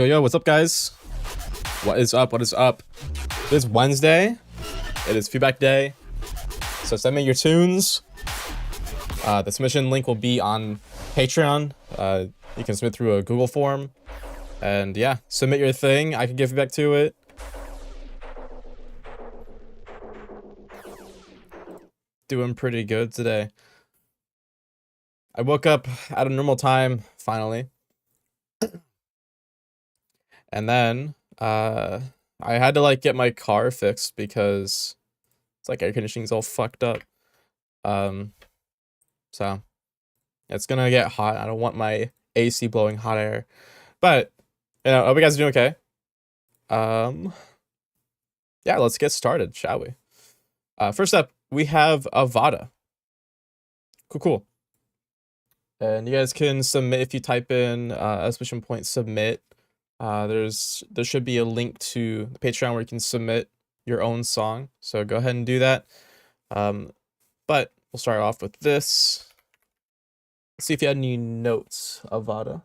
Yo, what's up, guys? What is up? It is Wednesday. It is feedback day. So send me your tunes. The submission link will be on Patreon. You can submit through a Google form. And yeah, submit your thing. I can give feedback to it. Doing pretty good today. I woke up at a normal time, finally. And then I had to like get my car fixed because it's like air conditioning's all fucked up. So it's gonna get hot. I don't want my AC blowing hot air. But you know, I hope you guys are doing okay. Yeah, let's get started, shall we? First up, we have Avada. Cool. And you guys can submit if you type in exclamation point submit. There should be a link to the Patreon where you can submit your own song. So go ahead and do that. But we'll start off with this. Let's see if you had any notes, Avada.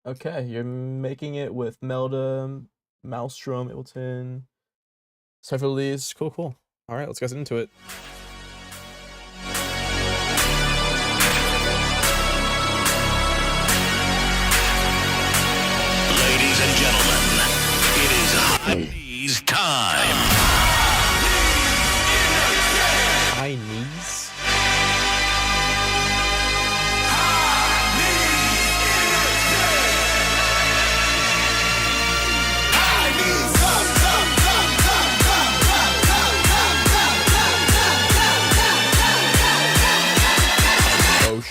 Okay, you're making it with Melda, Maelstrom, Ableton, several of these. Cool. All right, let's get into it. Ladies and gentlemen, it is High Knees time. High Knees?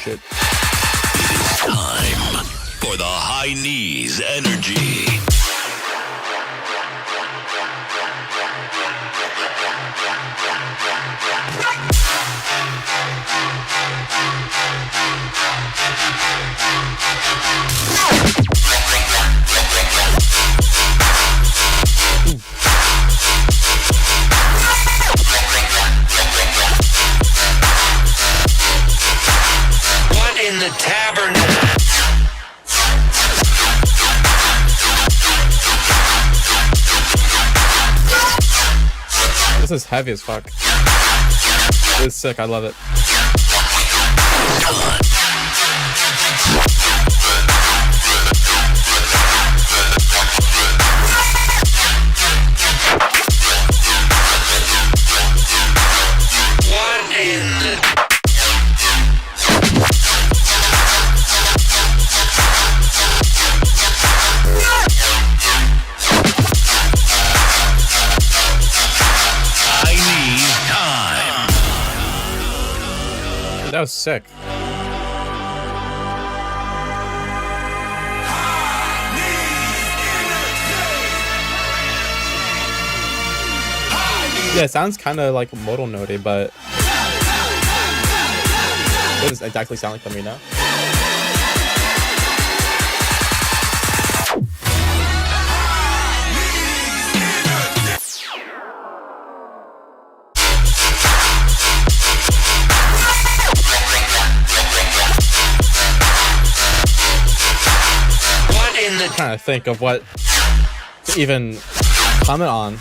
Shit. It is time for the high knees energy. What in the tabernacle? This is heavy as fuck. It's sick. I love it. What in the... That was sick. Yeah, it sounds kind of like modal note, but it doesn't exactly sound like them, you know? I'm trying to think of what to even comment on.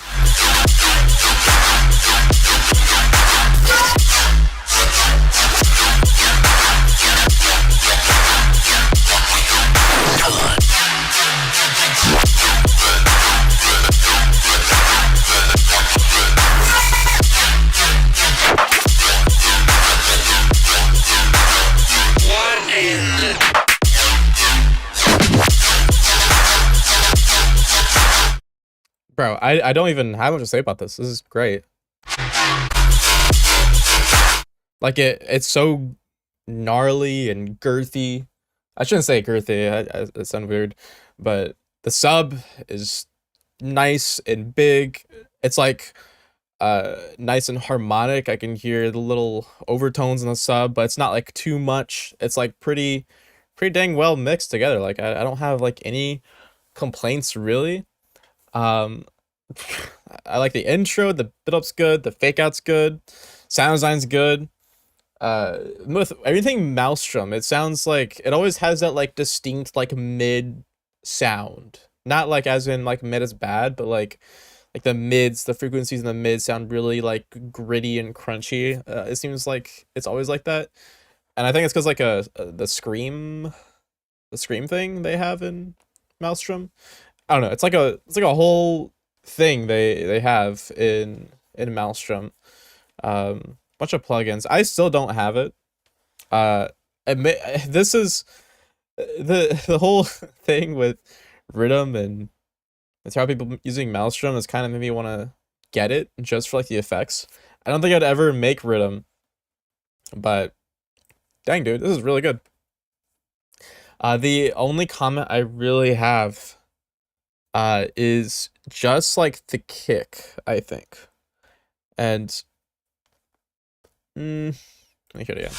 Bro, I don't even have much to say about this. This is great. Like it's so gnarly and girthy. I shouldn't say girthy. It sounds weird, but the sub is nice and big. It's like nice and harmonic. I can hear the little overtones in the sub, but it's not like too much. It's like pretty dang well mixed together. Like I don't have like any complaints really. I like the intro, the build-up's good, the fake out's good, sound design's good. With everything Maelstrom, it sounds like it always has that like distinct like mid sound. Not like as in like mid is bad, but like the mids, the frequencies in the mid sound really like gritty and crunchy. It seems like it's always like that. And I think it's because like the scream thing they have in Maelstrom. I don't know. It's like a whole thing they have in Maelstrom. Bunch of plugins. I still don't have it. This is the whole thing with Rhythm and it's how people using Maelstrom is kind of made me want to get it just for like the effects. I don't think I'd ever make Rhythm, but dang dude, this is really good. The only comment I really have is just like the kick, I think. And let me hear it again.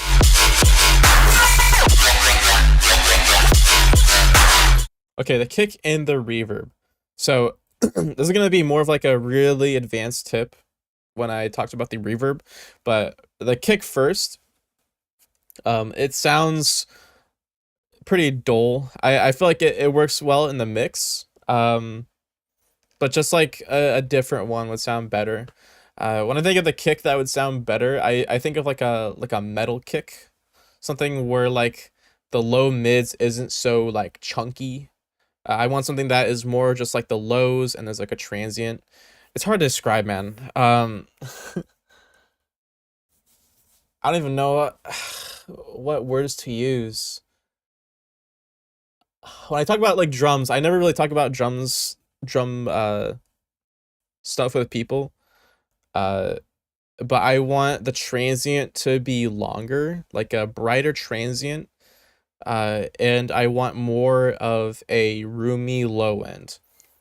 Okay, the kick and the reverb. So this is gonna be more of like a really advanced tip when I talked about the reverb, but the kick first, it sounds pretty dull. I feel like it works well in the mix. But just like a different one would sound better. When I think of the kick that would sound better, I think of like a metal kick, something where like the low mids isn't so like chunky. I want something that is more just like the lows and there's like a transient. It's hard to describe, man. I don't even know what words to use. When I talk about like drums, I never really talk about drum stuff with people. But I want the transient to be longer, like a brighter transient. and I want more of a roomy low end.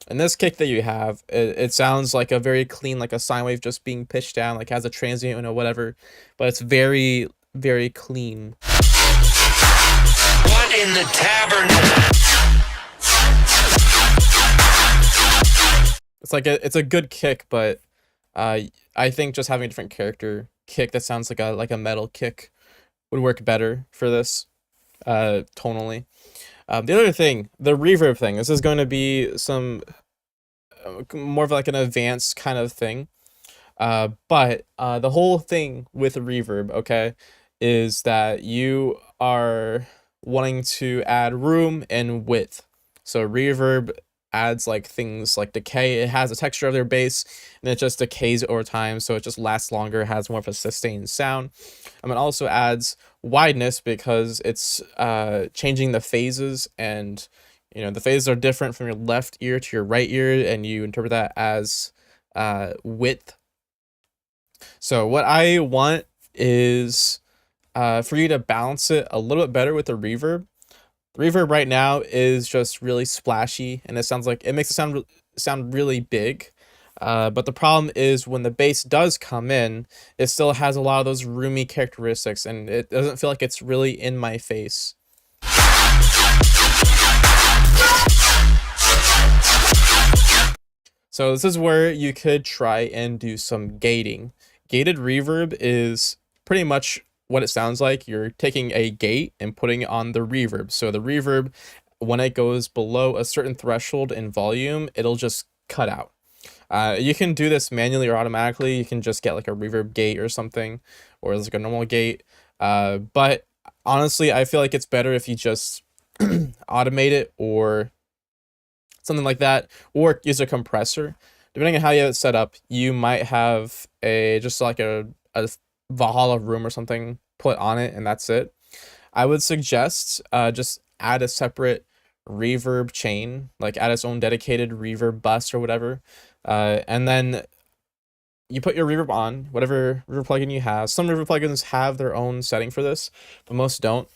And this kick that you have, it sounds like a very clean, like a sine wave just being pitched down, like has a transient or whatever, but it's very, very clean. What in the tabernacle? It's a good kick, but I think just having a different character kick that sounds like a metal kick would work better for this tonally. The other thing, the reverb thing. This is going to be some more of like an advanced kind of thing. But the whole thing with reverb, okay, is that you are wanting to add room and width. So reverb adds like things like decay. It has a texture of their bass and it just decays over time, so it just lasts longer, has more of a sustained sound. It also adds wideness because it's changing the phases, and you know the phases are different from your left ear to your right ear, and you interpret that as width. So what I want is for you to balance it a little bit better with the reverb. The reverb right now is just really splashy, and it makes it sound really big. But the problem is when the bass does come in, it still has a lot of those roomy characteristics, and it doesn't feel like it's really in my face. So this is where you could try and do some gating. Gated reverb is pretty much what it sounds like. You're taking a gate and putting it on the reverb. So the reverb, when it goes below a certain threshold in volume, it'll just cut out. You can do this manually or automatically. You can just get like a reverb gate or something, or like a normal gate. But honestly, I feel like it's better if you just automate it or something like that, or use a compressor. Depending on how you have it set up, you might have just like a Valhalla room or something put on it, and that's it. I would suggest just add a separate reverb chain, like add its own dedicated reverb bus or whatever, and then you put your reverb on whatever reverb plugin you have. Some reverb plugins have their own setting for this, but most don't.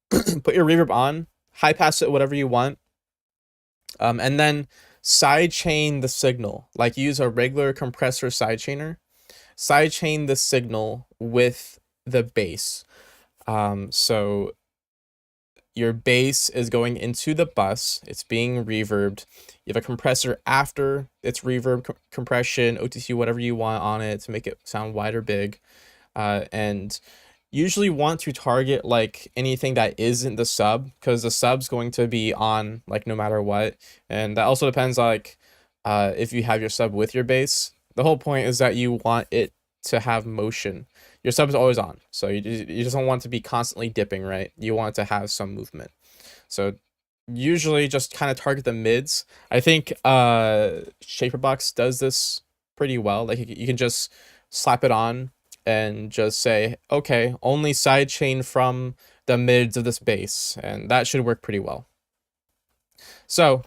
Put your reverb on, high pass it whatever you want, and then sidechain the signal. Like use a regular compressor sidechainer. Sidechain the signal with the bass. So your bass is going into the bus, it's being reverbed. You have a compressor after its reverb, compression, OTC, whatever you want on it to make it sound wide or big. And usually want to target like anything that isn't the sub, because the sub's going to be on like no matter what. And that also depends like if you have your sub with your bass. The whole point is that you want it to have motion. Your sub is always on, so you just don't want to be constantly dipping, right? You want it to have some movement. So usually just kind of target the mids. I think Shaperbox does this pretty well. Like you can just slap it on and just say, okay, only sidechain from the mids of this bass, and that should work pretty well. So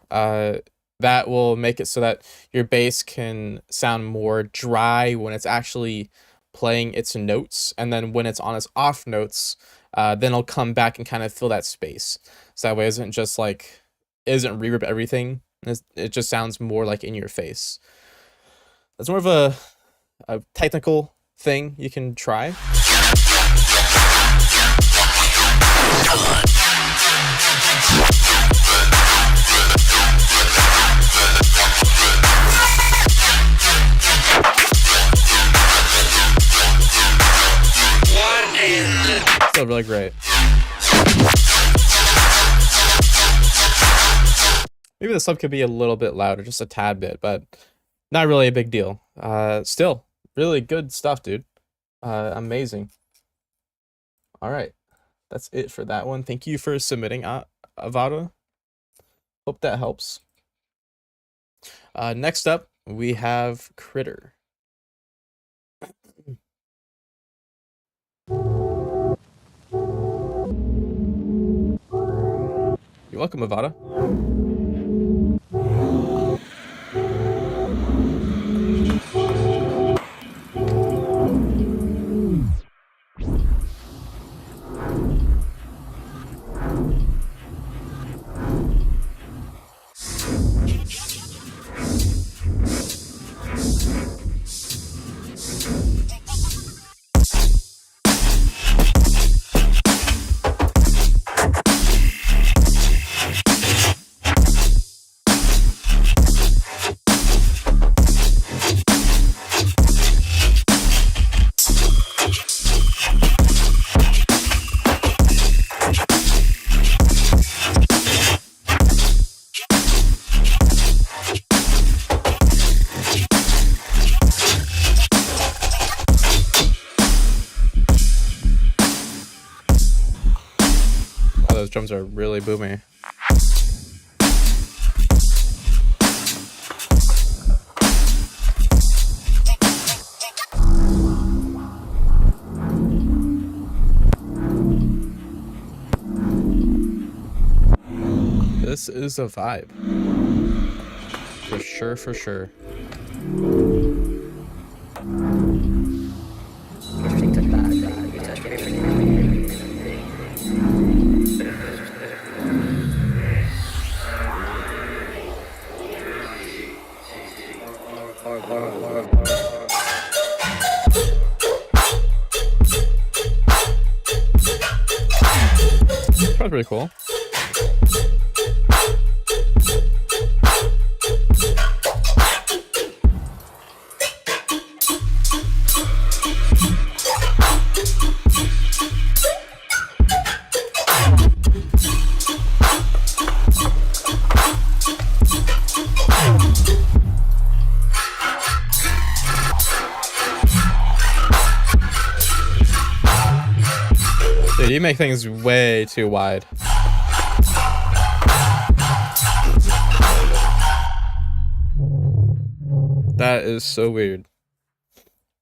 that will make it so that your bass can sound more dry when it's actually playing its notes, and then when it's on its off notes, then it'll come back and kind of fill that space. So that way it isn't just like, it isn't reverb everything, it just sounds more like in your face. That's more of a technical thing you can try. Still really great. Maybe the sub could be a little bit louder, just a tad bit, but not really a big deal. Still, really good stuff, dude. Amazing. All right, that's it for that one. Thank you for submitting, Avada. Hope that helps. Next up, we have Critter. You're welcome, Avada. those drums are really boomy. This is a vibe. For sure, for sure. That's pretty cool. Dude, you make things way too wide. That is so weird.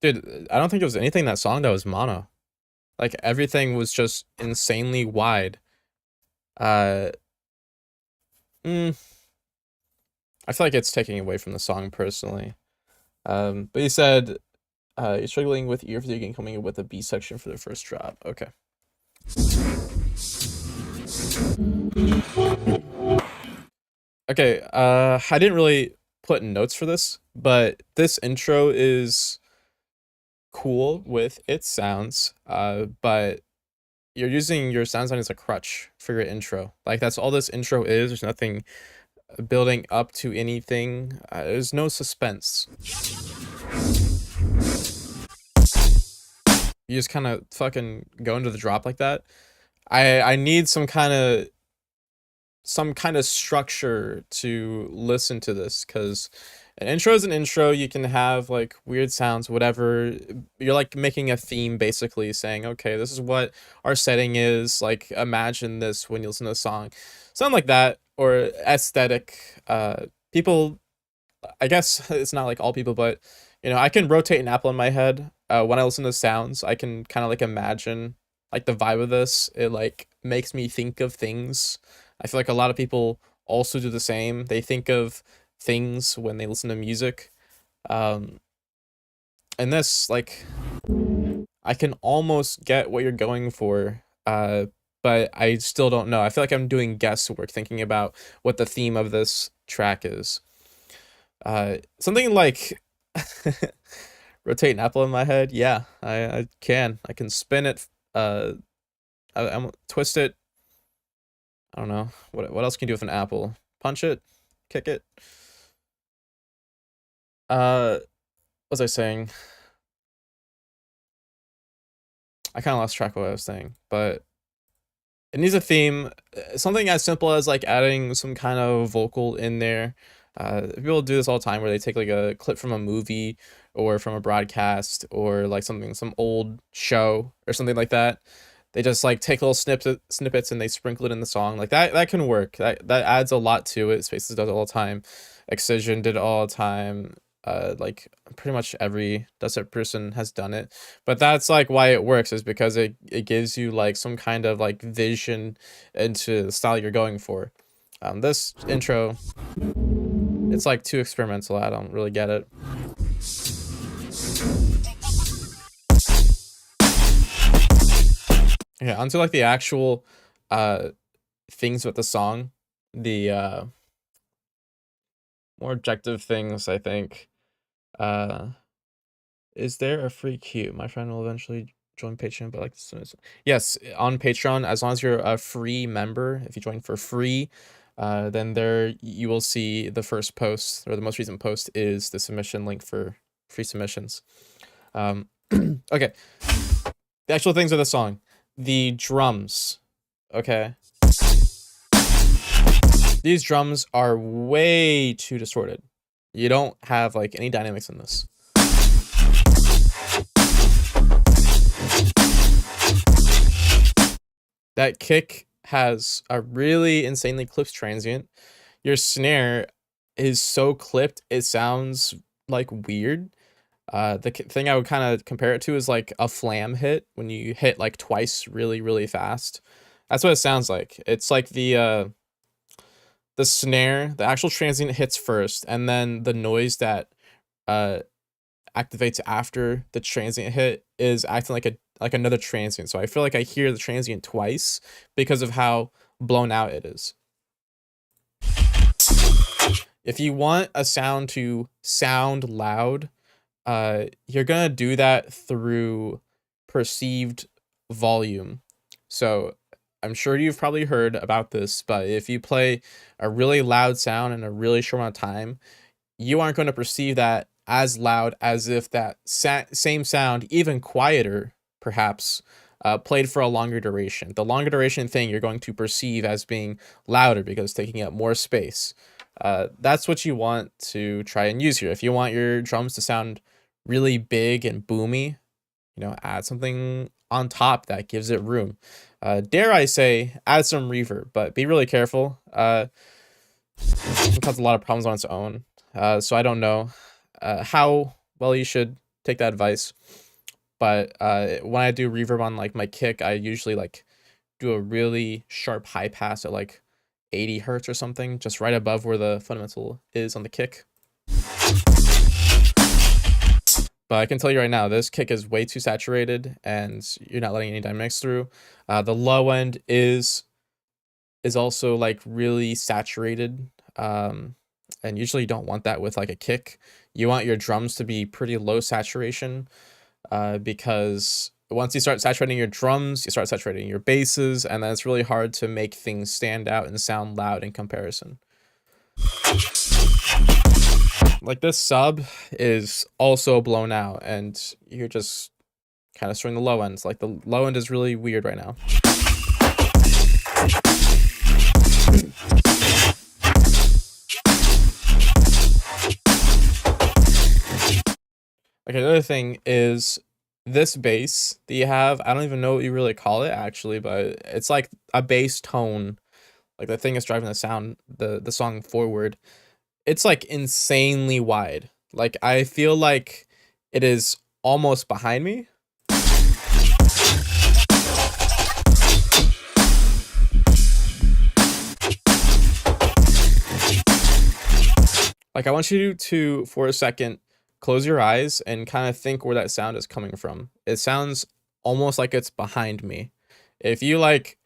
Dude, I don't think there was anything in that song that was mono. Like, everything was just insanely wide. I feel like it's taking away from the song personally. But he said, you're struggling with ear fatigue and coming up with a B section for the first drop. Okay. Okay, I didn't really put notes for this, but this intro is cool with its sounds, but you're using your sound design as a crutch for your intro. Like, that's all this intro is. There's nothing building up to anything. There's no suspense. You just kind of fucking go into the drop like that. I need some kind of structure to listen to this, because an intro is an intro. You can have like weird sounds, whatever. You're like making a theme, basically saying, okay, this is what our setting is. Like, imagine this when you listen to a song, something like that. Or aesthetic. People, I guess it's not like all people, but you know, I can rotate an apple in my head. When I listen to sounds, I can kind of like imagine like the vibe of this. It like makes me think of things. I feel like a lot of people also do the same. They think of things when they listen to music. And this, like, I can almost get what you're going for, but I still don't know. I feel like I'm doing guesswork thinking about what the theme of this track is. Something like rotate an apple in my head. Yeah, I can spin it. I'm twist it. I don't know. What else can you do with an apple? Punch it, kick it. What was I saying? I kind of lost track of what I was saying, but it needs a theme. Something as simple as like adding some kind of vocal in there. People do this all the time, where they take like a clip from a movie or from a broadcast or like some old show or something like that. They just like take little snippets and they sprinkle it in the song. Like that can work. That adds a lot to it. Spaces does it all the time. Excision did it all the time. Like pretty much every Desert person has done it. But that's like why it works, is because it gives you like some kind of like vision into the style you're going for. This intro, it's like too experimental. I don't really get it. Okay, onto like the actual things with the song. The more objective things, I think. Is there a free queue? My friend will eventually join Patreon, but like this is... Yes, on Patreon, as long as you're a free member, if you join for free, then there you will see the first post, or the most recent post is the submission link for free submissions. Okay, the actual things of the song. The drums, okay? These drums are way too distorted. You don't have like any dynamics in this. That kick has a really insanely clipped transient. Your snare is so clipped, it sounds like weird. The thing I would kind of compare it to is like a flam hit when you hit like twice really, really fast. That's what it sounds like. It's like the snare, the actual transient hits first, and then the noise that uh activates after the transient hit is acting like another transient. So I feel like I hear the transient twice because of how blown out it is. If you want a sound to sound loud, you're gonna do that through perceived volume. So I'm sure you've probably heard about this, but if you play a really loud sound in a really short amount of time, you aren't going to perceive that as loud as if that same sound, even quieter, perhaps, played for a longer duration. The longer duration thing you're going to perceive as being louder because it's taking up more space. That's what you want to try and use here. If you want your drums to sound really big and boomy, add something on top that gives it room. Dare I say, add some reverb, but be really careful. It can cause a lot of problems on its own. So I don't know how well you should take that advice. But when I do reverb on like my kick, I usually like do a really sharp high pass at like 80 hertz or something, just right above where the fundamental is on the kick. But I can tell you right now, this kick is way too saturated and you're not letting any dynamics through. The low end is also like really saturated. And usually you don't want that with like a kick. You want your drums to be pretty low saturation, because once you start saturating your drums, you start saturating your basses, and then it's really hard to make things stand out and sound loud in comparison. Like this sub is also blown out, and you're just kind of showing the low ends. Like the low end is really weird right now. Okay, the other thing is this bass that you have. I don't even know what you really call it actually, but it's like a bass tone. Like the thing is driving the sound, the song forward. It's like insanely wide. Like I feel like it is almost behind me. Like I want you to, for a second, close your eyes and kind of think where that sound is coming from. It sounds almost like it's behind me. If you like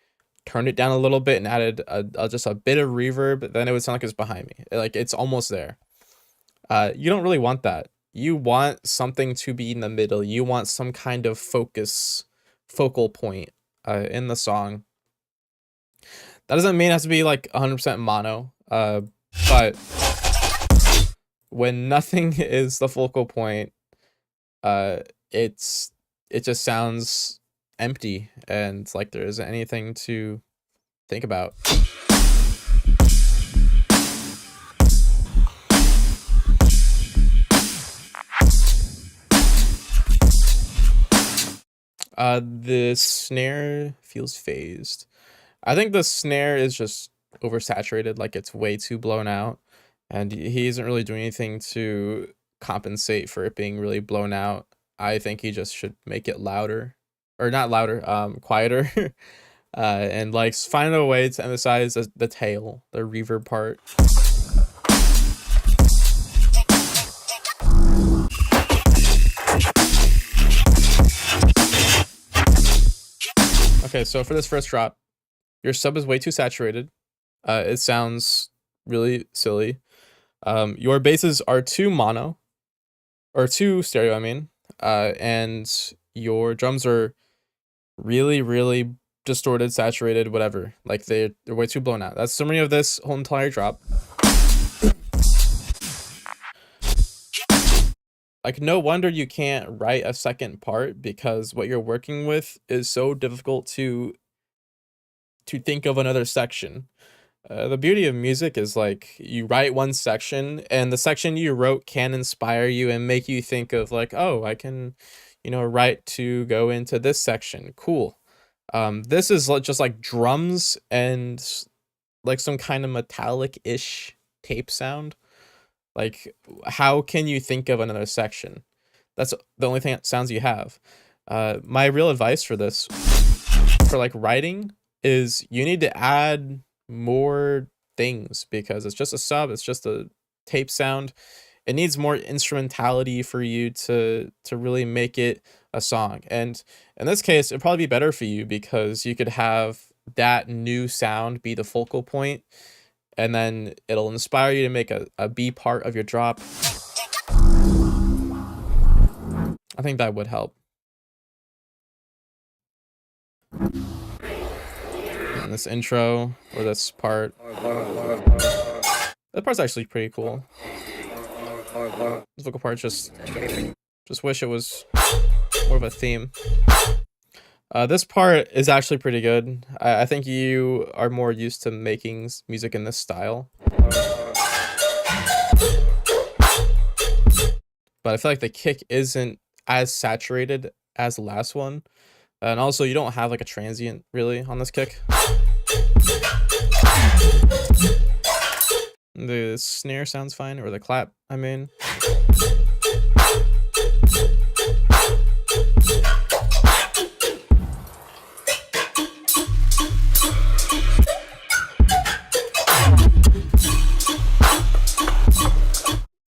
turned it down a little bit and added just a bit of reverb, then it would sound like it's behind me. Like it's almost there. You don't really want that. You want something to be in the middle. You want some kind of focal point in the song. That doesn't mean it has to be like 100% mono, but when nothing is the focal point, it just sounds empty and like there isn't anything to think about. The snare feels phased. I think the snare is just oversaturated, like it's way too blown out, and he isn't really doing anything to compensate for it being really blown out. I think he just should make it louder, or not louder, quieter, and like find a way to emphasize the tail, the reverb part. Okay, so for this first drop, your sub is way too saturated. It sounds really silly. Your basses are too mono, or too stereo, I mean. And your drums are really, really distorted, saturated, whatever. Like they're way too blown out. That's summary of this whole entire drop. Like no wonder you can't write a second part, because what you're working with is so difficult to think of another section. The beauty of music is like you write one section and the section you wrote can inspire you and make you think of like, oh, I can, write to go into this section. Cool. This is just like drums and like some kind of metallic-ish tape sound. Like, how can you think of another section? That's the only thing sounds you have. My real advice for this, for like writing, is you need to add more things, because it's just a sub, it's just a tape sound. It needs more instrumentality for you to really make it a song. And in this case, it'd probably be better for you because you could have that new sound be the focal point, and then it'll inspire you to make a B part of your drop. I think that would help. And this intro, or this part, that part's actually pretty cool. This vocal part, just wish it was more of a theme. This part is actually pretty good. I think you are more used to making music in this style. But I feel like the kick isn't as saturated as the last one. And also, you don't have like a transient really on this kick. The snare sounds fine, or the clap, I mean.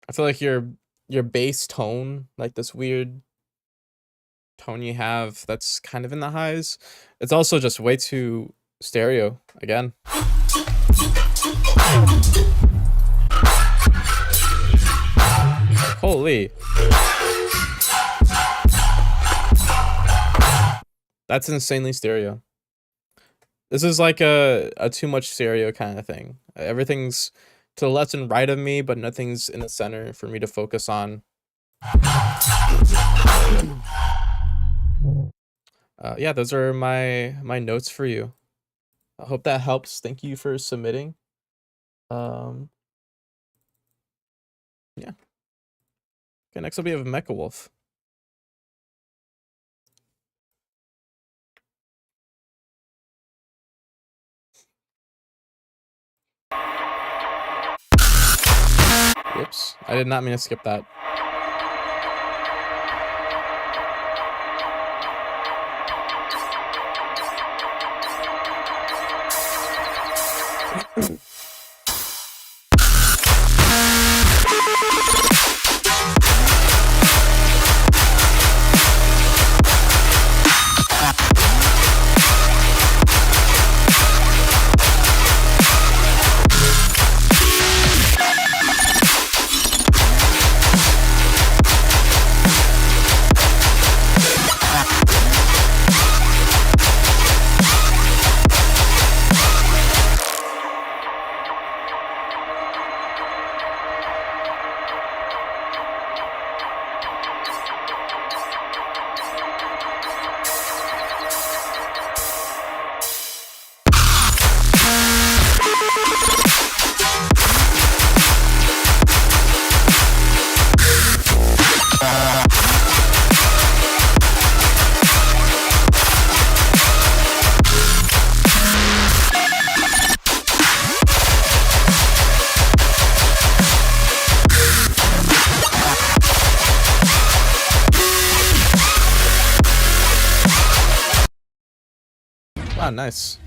I feel like your bass tone, like this weird tone you have that's kind of in the highs, it's also just way too stereo again. Holy. That's insanely stereo. This is like a too much stereo kind of thing. Everything's to the left and right of me, but nothing's in the center for me to focus on. Yeah, those are my notes for you. I hope that helps. Thank you for submitting. Yeah. Okay, next up we have Mecha Wolf. Whoops, I did not mean to skip that. Wow, nice.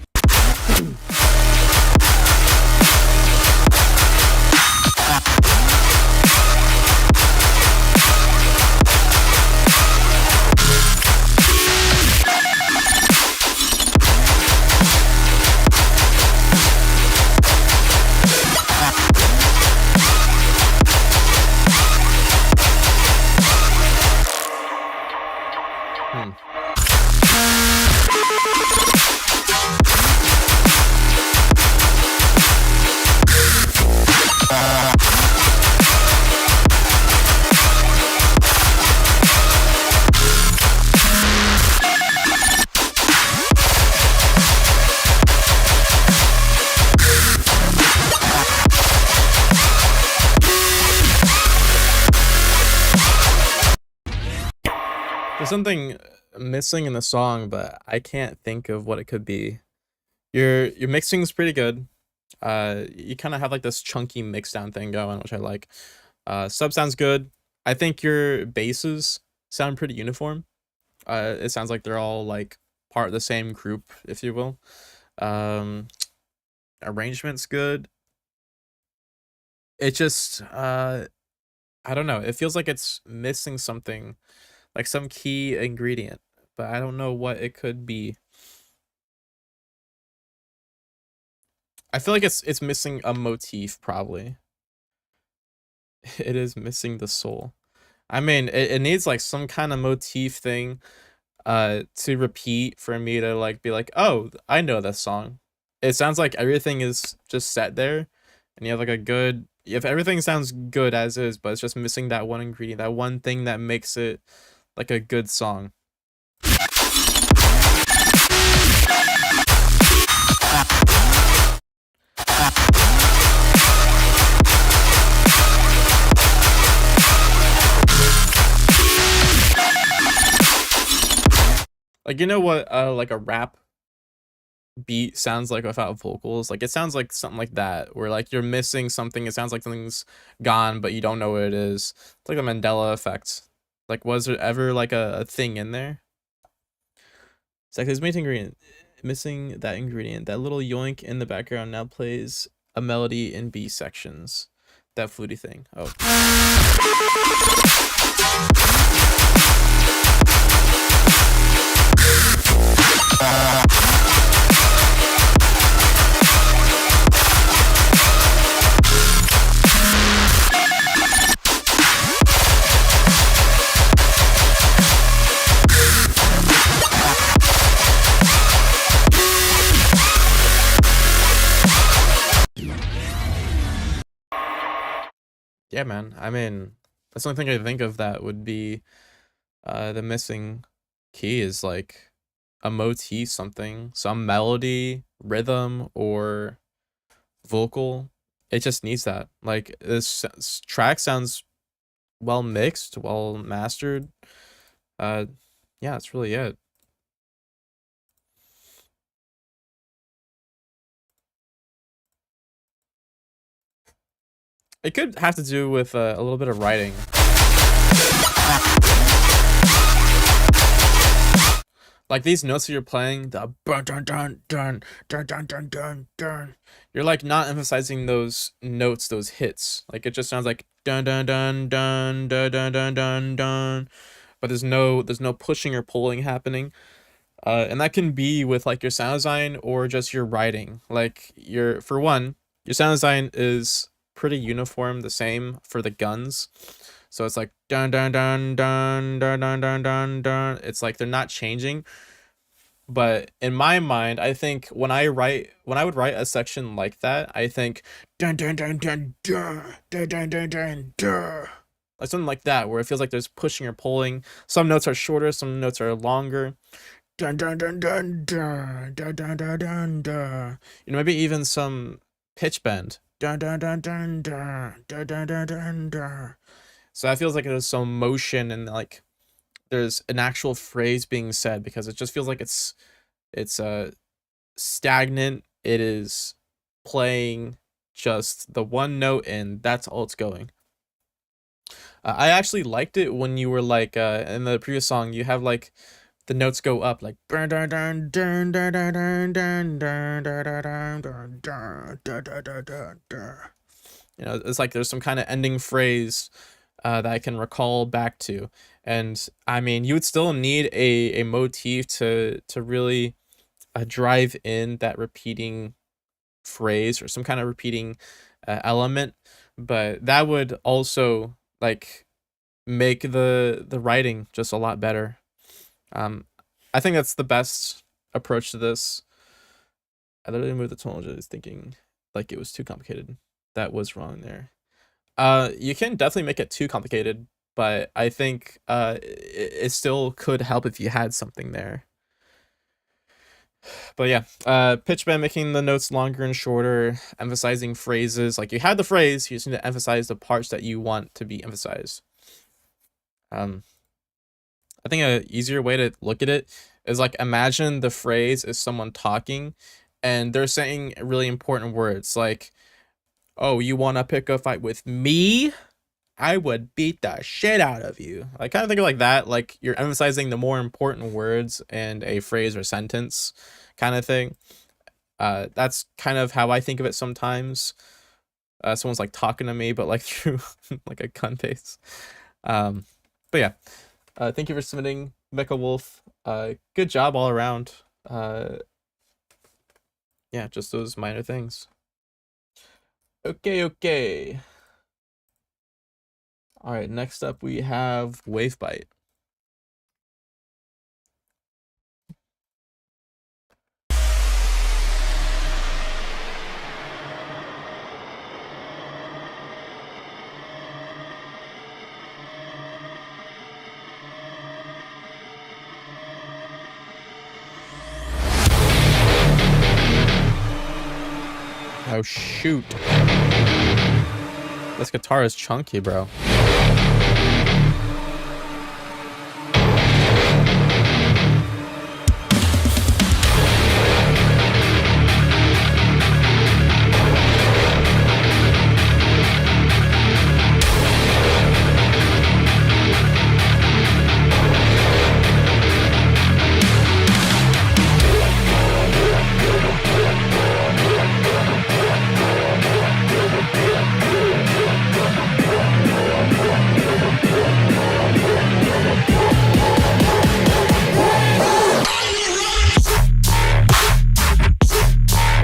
There's something missing in the song, but I can't think of what it could be. Your mixing is pretty good. You kind of have like this chunky mix down thing going, which I like. Sub sounds good. I think your basses sound pretty uniform. It sounds like they're all like part of the same group, if you will. Arrangement's good. It just I don't know. It feels like it's missing something, like some key ingredient, but I don't know what it could be. I feel like it's missing a motif, probably. It is missing the soul. I mean, it needs like some kind of motif thing to repeat for me to like be like, oh, I know this song. It sounds like everything is just set there, and you have like a good, if everything sounds good as is, but it's just missing that one ingredient, that one thing that makes it like a good song. Like, you know what like a rap beat sounds like without vocals? Like, it sounds like something like that, where like you're missing something. It sounds like something's gone, but you don't know what it is. It's like the Mandela effect. Like, was there ever like a thing in there? It's like this missing that ingredient. That little yoink in the background now plays a melody in B sections. That fluty thing. Oh. Yeah, man. I mean, that's the only thing I think of that would be the missing key is like a motif, something, some melody, rhythm, or vocal. It just needs that. Like, this track sounds well mixed, well mastered. Yeah, that's really it. It could have to do with a little bit of writing. Like, these notes that you're playing, the dun dun dun dun dun dun dun dun dun. You're like not emphasizing those notes, those hits. Like, it just sounds like dun dun dun dun dun dun dun dun dun. But there's no pushing or pulling happening. And that can be with like your sound design or just your writing. Like, for one, your sound design is pretty uniform, the same for the guns. So it's like dun dun dun dun dun dun dun dun dun. It's like they're not changing. But in my mind, I think when I would write a section like that, I think dun dun dun dun dun dun dun dun dun dun. Like something like that, where it feels like there's pushing or pulling. Some notes are shorter, some notes are longer. Dun dun dun dun dun dun dun dun dun dun. You know, maybe even some pitch bend. Dun dun dun dun dun dun dun dun dun dun. So that feels like there's some motion and like there's an actual phrase being said, because it just feels like it's stagnant. It is playing just the one note and that's all it's going. I actually liked it when you were like in the previous song you have like the notes go up like you know, it's like there's some kind of ending phrase that I can recall back to. And I mean, you would still need a motif to really drive in that repeating phrase or some kind of repeating element, but that would also like make the writing just a lot better. I think that's the best approach to this. I literally moved the tonal, just thinking like it was too complicated. That was wrong there. You can definitely make it too complicated, but I think it still could help if you had something there. But yeah, pitch bend, making the notes longer and shorter, emphasizing phrases. Like, you had the phrase, you just need to emphasize the parts that you want to be emphasized. I think a easier way to look at it is like imagine the phrase is someone talking and they're saying really important words like, "Oh, you want to pick a fight with me? I would beat the shit out of you." I kind of think of like that, like you're emphasizing the more important words in a phrase or sentence kind of thing. That's kind of how I think of it sometimes. Someone's like talking to me, but like through like a gun face. But yeah, thank you for submitting, Mecha Wolf. Good job all around. Yeah, just those minor things. Okay. All right, next up we have Wavebite. Oh shoot. This guitar is chunky, bro.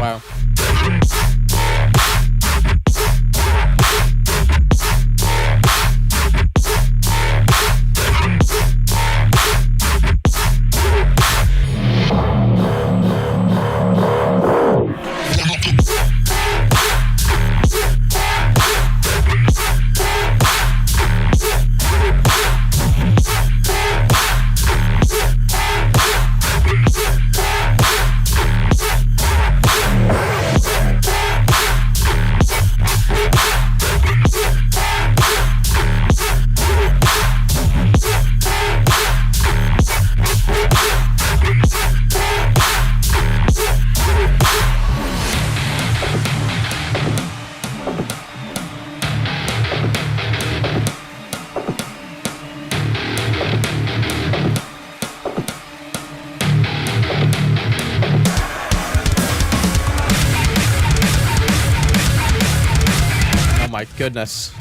Wow. Oh my goodness.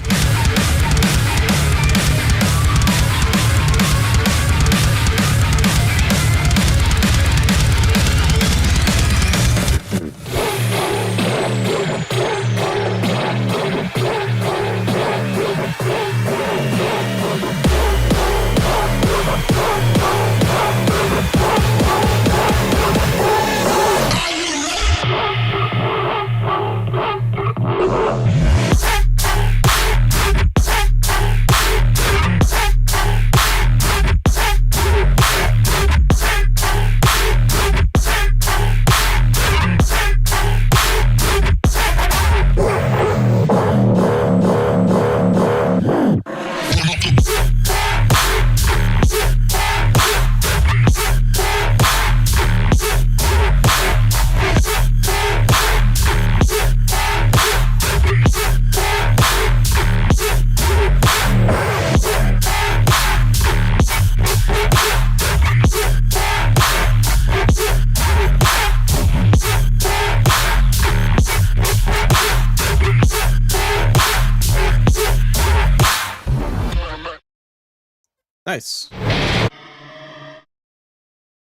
Nice.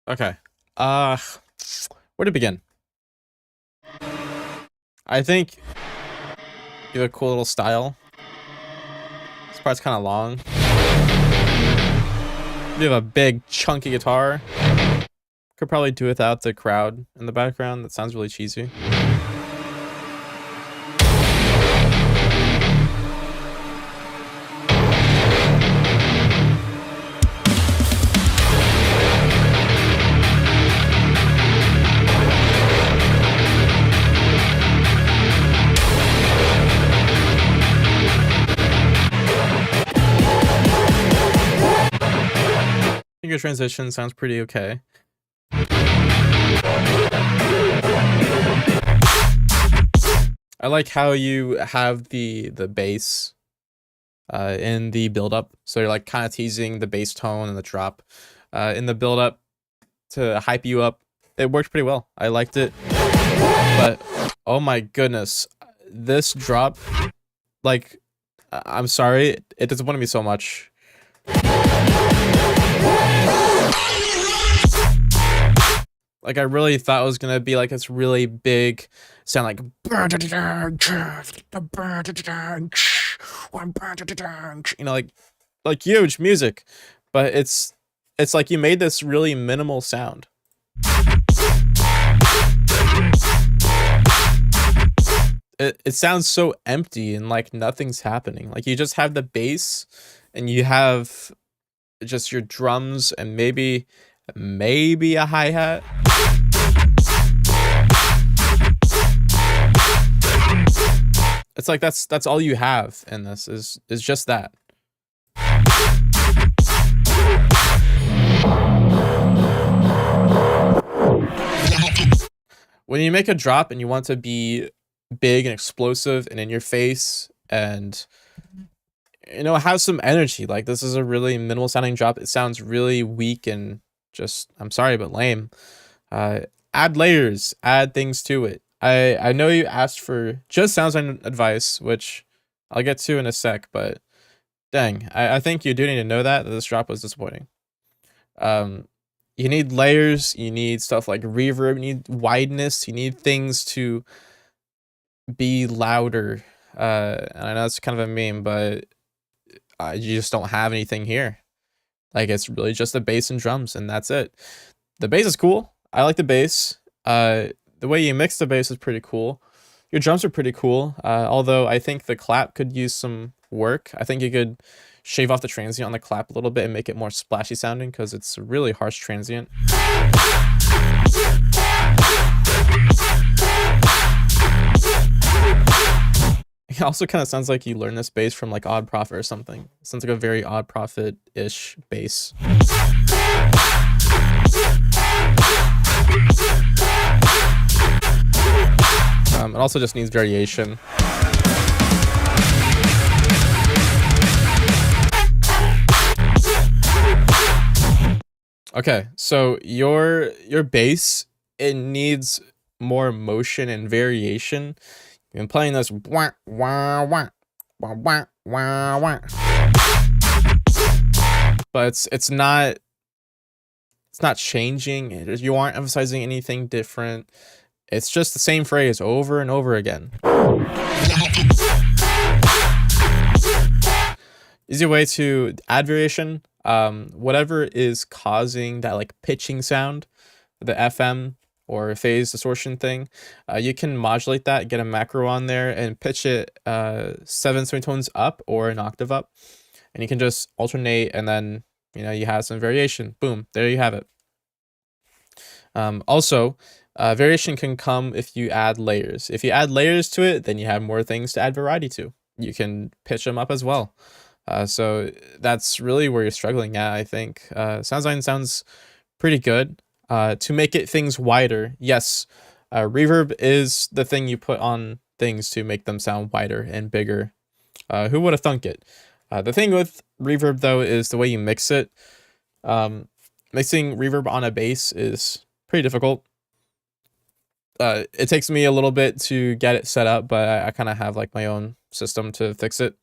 Okay. Where to begin? I think you have a cool little style. This part's kind of long. You have a big chunky guitar. Could probably do without the crowd in the background. That sounds really cheesy. your transition sounds pretty okay. I like how you have the bass in the build up, so you're like kind of teasing the bass tone and the drop in the build up to hype you up. It worked pretty well. I liked it, but oh my goodness, this drop, like, I'm sorry, it disappointed me so much. Like, I really thought it was gonna be like this really big sound, like, you know, like huge music, but it's like you made this really minimal sound. It sounds so empty and like nothing's happening. Like, you just have the bass and you have just your drums and maybe a hi-hat. It's like that's all you have in this is just that. When you make a drop and you want to be big and explosive and in your face and, you know, have some energy, like, this is a really minimal sounding drop. It sounds really weak and just, I'm sorry, but lame. Add layers, add things to it. I know you asked for just sound design advice, which I'll get to in a sec, but dang, I think you do need to know that this drop was disappointing. You need layers, you need stuff like reverb, you need wideness, you need things to be louder. And I know it's kind of a meme, but you just don't have anything here. Like, it's really just the bass and drums, and that's it. The bass is cool. I like the bass. The way you mix the bass is pretty cool. Your drums are pretty cool. Although I think the clap could use some work. I think you could shave off the transient on the clap a little bit and make it more splashy sounding, because it's a really harsh transient. It also kind of sounds like you learned this bass from like Odd Prophet or something. It sounds like a very Odd Prophet-ish bass. It also just needs variation. Okay, so your bass, it needs more motion and variation. You've been playing this wah, wah, wah, wah, wah, wah, wah. But it's not changing. You aren't emphasizing anything different. It's just the same phrase over and over again. Easy way to add variation. Whatever is causing that like pitching sound, the FM or phase distortion thing, you can modulate that, get a macro on there and pitch it 7 semitones up or an octave up, and you can just alternate, and then, you know, you have some variation. Boom, there you have it. Also, variation can come if you add layers. If you add layers to it, then you have more things to add variety to. You can pitch them up as well. So that's really where you're struggling at, I think. Sound design sounds pretty good. To make it things wider, yes, reverb is the thing you put on things to make them sound wider and bigger. Who would have thunk it? The thing with reverb, though, is the way you mix it. Mixing reverb on a bass is pretty difficult. It takes me a little bit to get it set up, but I kind of have like my own system to fix it.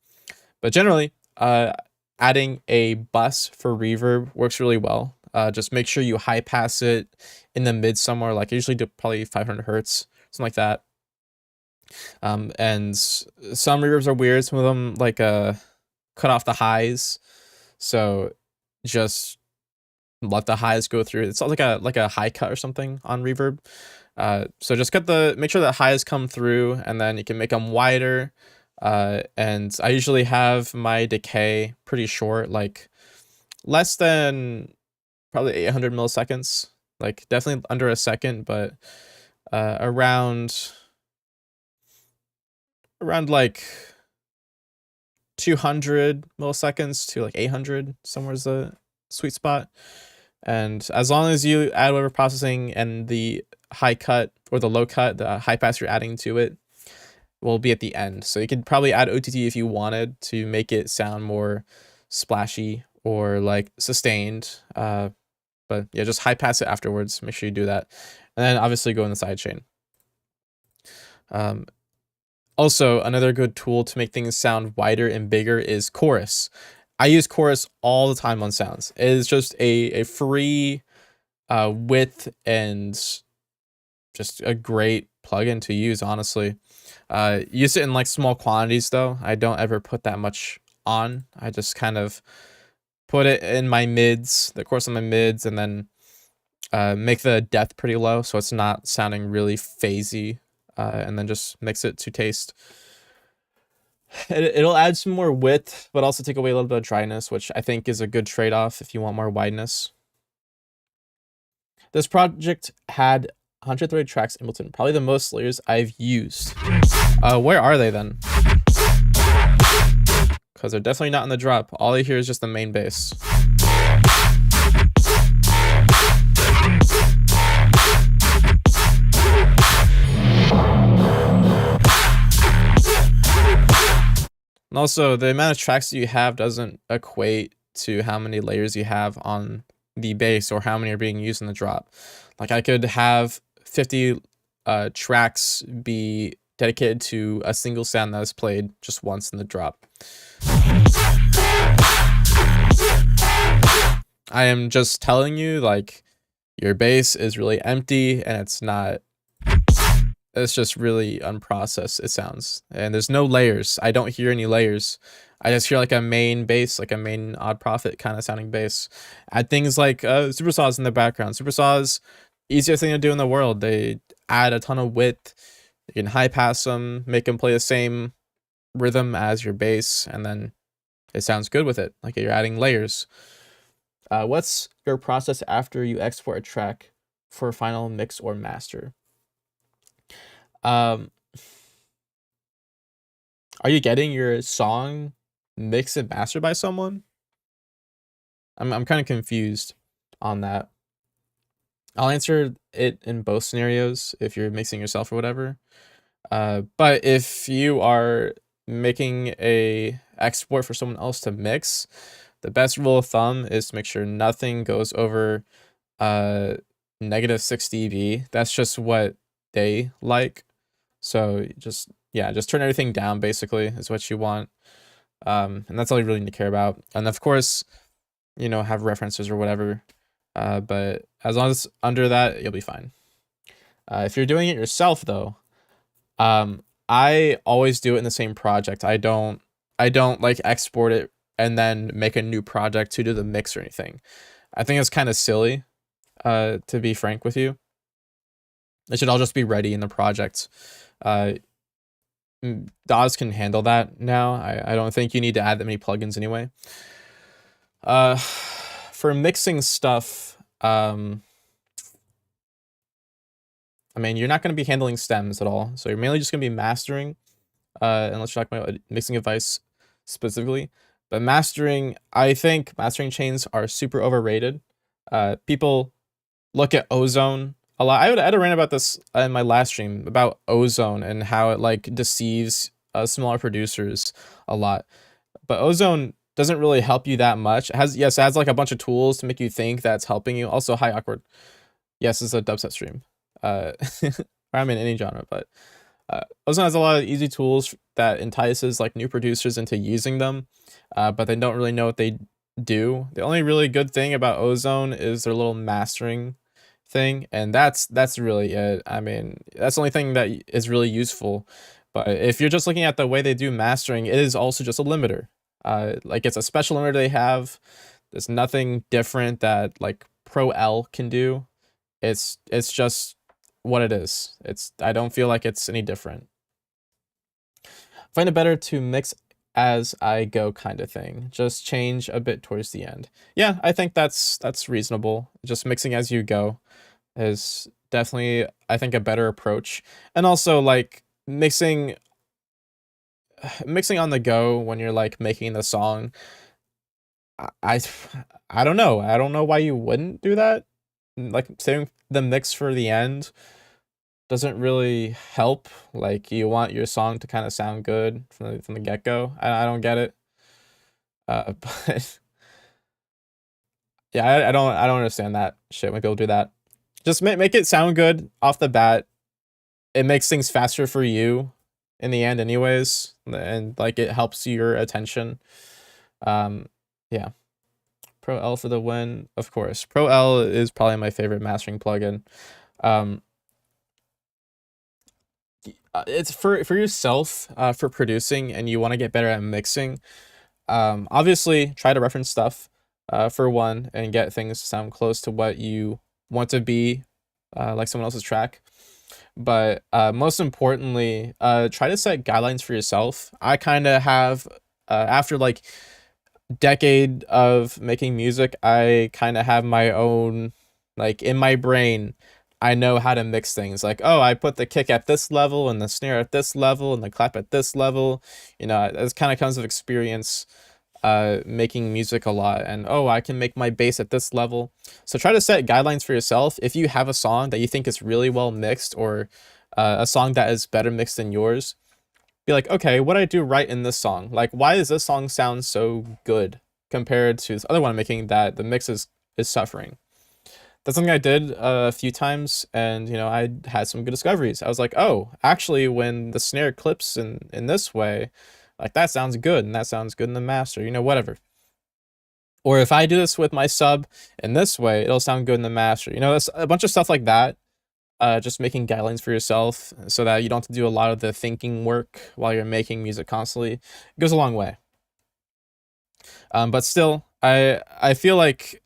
But generally, adding a bus for reverb works really well. Just make sure you high pass it in the mid somewhere. Like, I usually do probably 500 hertz, something like that. And some reverbs are weird. Some of them like cut off the highs, so just let the highs go through. It's like a high cut or something on reverb. So just make sure that highs come through, and then you can make them wider. And I usually have my decay pretty short, like less than probably 800 milliseconds, like definitely under a second, but around like 200 milliseconds to like 800, somewhere's the sweet spot. And as long as you add whatever processing and the high cut or the low cut, the high pass you're adding to it will be at the end. So you could probably add OTT if you wanted to make it sound more splashy or like sustained. But yeah, just high pass it afterwards. Make sure you do that. And then obviously go in the sidechain. Also, another good tool to make things sound wider and bigger is Chorus. I use Chorus all the time on sounds. It is just a free width and just a great plugin to use, honestly. Use it in like small quantities though. I don't ever put that much on. I just kind of put it in my mids, the chorus on my mids, and then make the depth pretty low so it's not sounding really phasey, and then just mix it to taste. It'll add some more width, but also take away a little bit of dryness, which I think is a good trade-off if you want more wideness. This project had 130 tracks in Ableton, probably the most layers I've used. Where are they then? Because they're definitely not in the drop. All I hear is just the main bass. And also, the amount of tracks that you have doesn't equate to how many layers you have on the bass or how many are being used in the drop. Like I could have 50 tracks be dedicated to a single sound that is played just once in the drop. I am just telling you, like, your bass is really empty and it's not, it's just really unprocessed, it sounds. And there's no layers. I don't hear any layers. I just hear like a main bass, like a main Odd Prophet kind of sounding bass. Add things like Supersaws in the background. Supersaws, easiest thing to do in the world. They add a ton of width. You can high pass them, make them play the same rhythm as your bass, and then it sounds good with it. Like you're adding layers. What's your process after you export a track for final mix or master? Are you getting your song mixed and mastered by someone? I'm kind of confused on that. I'll answer it in both scenarios if you're mixing yourself or whatever. But if you are making a export for someone else to mix, the best rule of thumb is to make sure nothing goes over -6 dB. That's just what they like. So just turn everything down basically is what you want. And that's all you really need to care about. And of course, you know, have references or whatever. But as long as it's under that, you'll be fine. If you're doing it yourself though, I always do it in the same project. I don't like export it and then make a new project to do the mix or anything. I think it's kind of silly, to be frank with you. It should all just be ready in the project. DAWs can handle that now. I don't think you need to add that many plugins anyway. For mixing stuff, I mean, you're not going to be handling stems at all. So you're mainly just going to be mastering, unless you're talking about mixing advice specifically. But mastering, I think mastering chains are super overrated. People look at Ozone a lot. I had a rant about this in my last stream about Ozone and how it like deceives smaller producers a lot. But Ozone doesn't really help you that much. It has like a bunch of tools to make you think that's helping you. Also, hi awkward. Yes, it's a dubstep stream. Or I'm in any genre, but Ozone has a lot of easy tools that entices like new producers into using them, but they don't really know what they do. The only really good thing about Ozone is their little mastering thing, and that's really it. I mean, that's the only thing that is really useful. But if you're just looking at the way they do mastering, it is also just a limiter. Like it's a special limiter they have. There's nothing different that like Pro L can do. It's just what it is. I don't feel like it's any different. Find it better to mix as I go kind of thing. Just change a bit towards the end. Yeah, I think that's reasonable. Just mixing as you go is definitely, I think, a better approach. And also like mixing on the go when you're like making the song, I I don't know. I don't know why you wouldn't do that. Like saving the mix for the end doesn't really help. Like you want your song to kind of sound good from the get go. I don't get it. But yeah, I don't understand that shit when people do that. Just make it sound good off the bat. It makes things faster for you in the end, anyways, and like it helps your attention. Yeah. Pro L for the win, of course. Pro L is probably my favorite mastering plugin. It's for yourself, for producing, and you want to get better at mixing. Obviously, try to reference stuff, for one, and get things to sound close to what you want to be, like someone else's track. But most importantly, try to set guidelines for yourself. I kind of have, after like decade of making music, I kind of have my own, like in my brain, I know how to mix things. Like, oh, I put the kick at this level and the snare at this level and the clap at this level. You know, it kind of comes with experience, making music a lot. And oh, I can make my bass at this level. So try to set guidelines for yourself. If you have a song that you think is really well mixed, or a song that is better mixed than yours, be like, okay, what do I do right in this song? Like, why does this song sound so good compared to this other one I'm making that the mix is suffering? That's something I did a few times, and you know, I had some good discoveries. I was like, oh, actually, when the snare clips in this way, like that sounds good, and that sounds good in the master, you know, whatever. Or if I do this with my sub in this way, it'll sound good in the master. You know, that's a bunch of stuff like that. Just making guidelines for yourself so that you don't have to do a lot of the thinking work while you're making music constantly. It goes a long way. But still, I feel like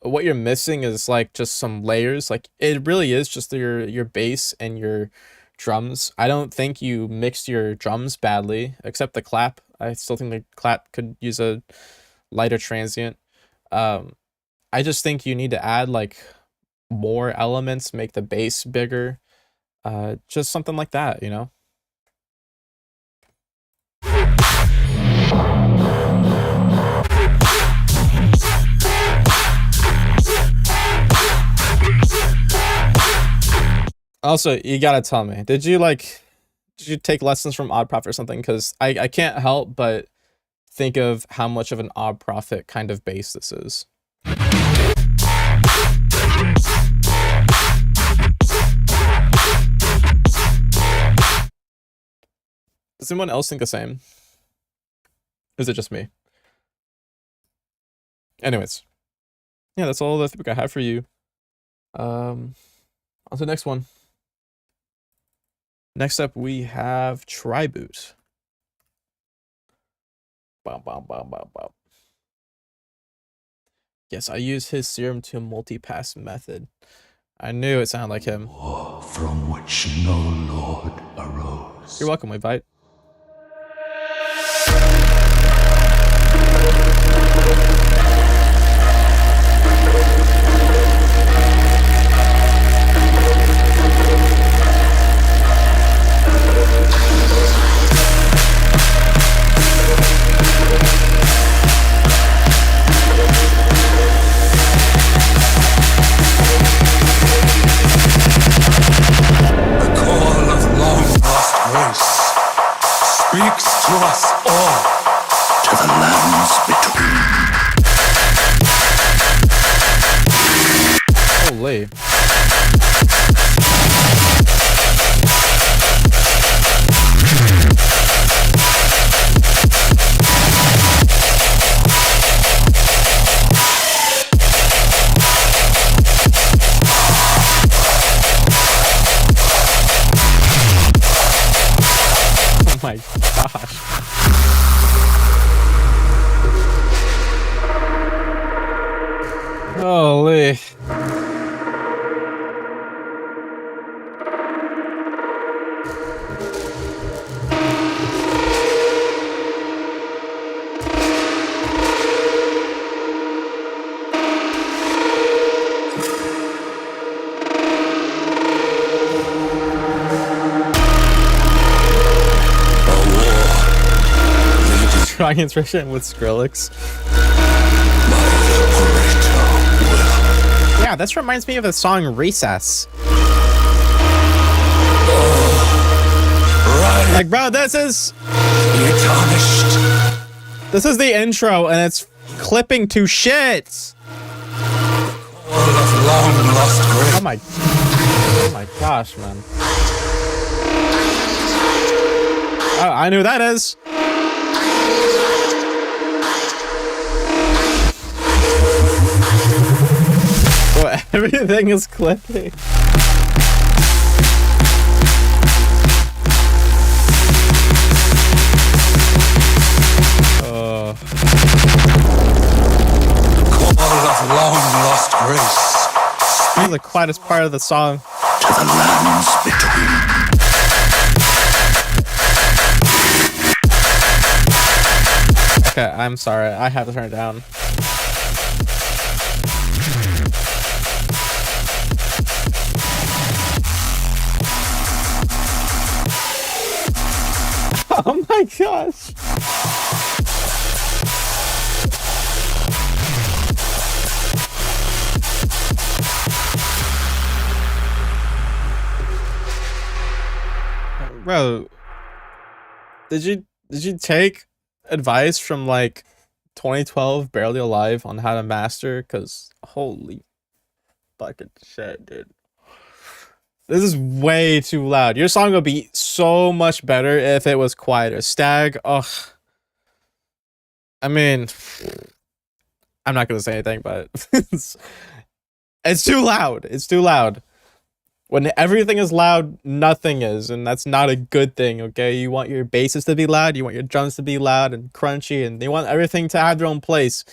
what you're missing is like just some layers. Like it really is just your bass and your drums. I don't think you mixed your drums badly, except the clap. I still think the clap could use a lighter transient. I just think you need to add like more elements, make the bass bigger, just something like that, you know. Also, you gotta tell me, did you take lessons from Odd Prophet or something? Because I can't help but think of how much of an Odd Prophet kind of bass this is. Does anyone else think the same? Or is it just me? Anyways, yeah, that's all the feedback I have for you. On to the next one. Next up, we have Triboot. Yes, I use his serum to multi-pass method. I knew it sounded like him. War from which no lord arose. You're welcome, Invite. Speaks to us all, to the lands between. Holy. Oh my gosh. Holy. Drawing inspiration with Skrillex. yeah, this reminds me of the song Recess. Right. Like, bro, this is the intro, and it's clipping to shit. Oh my gosh, man. Oh, I knew who that is. Bro, everything is clipping. Long lost grace. This is the quietest part of the song. To the lands between. Okay, I'm sorry. I have to turn it down. Oh my gosh. Bro, did you take advice from like 2012 Barely Alive on how to master? Cause holy fucking shit, dude. This is way too loud. Your song would be so much better if it was quieter. Stag, ugh. I mean, I'm not gonna say anything, but it's too loud. It's too loud. When everything is loud, nothing is, and that's not a good thing, okay? You want your basses to be loud, you want your drums to be loud and crunchy, and you want everything to have their own place.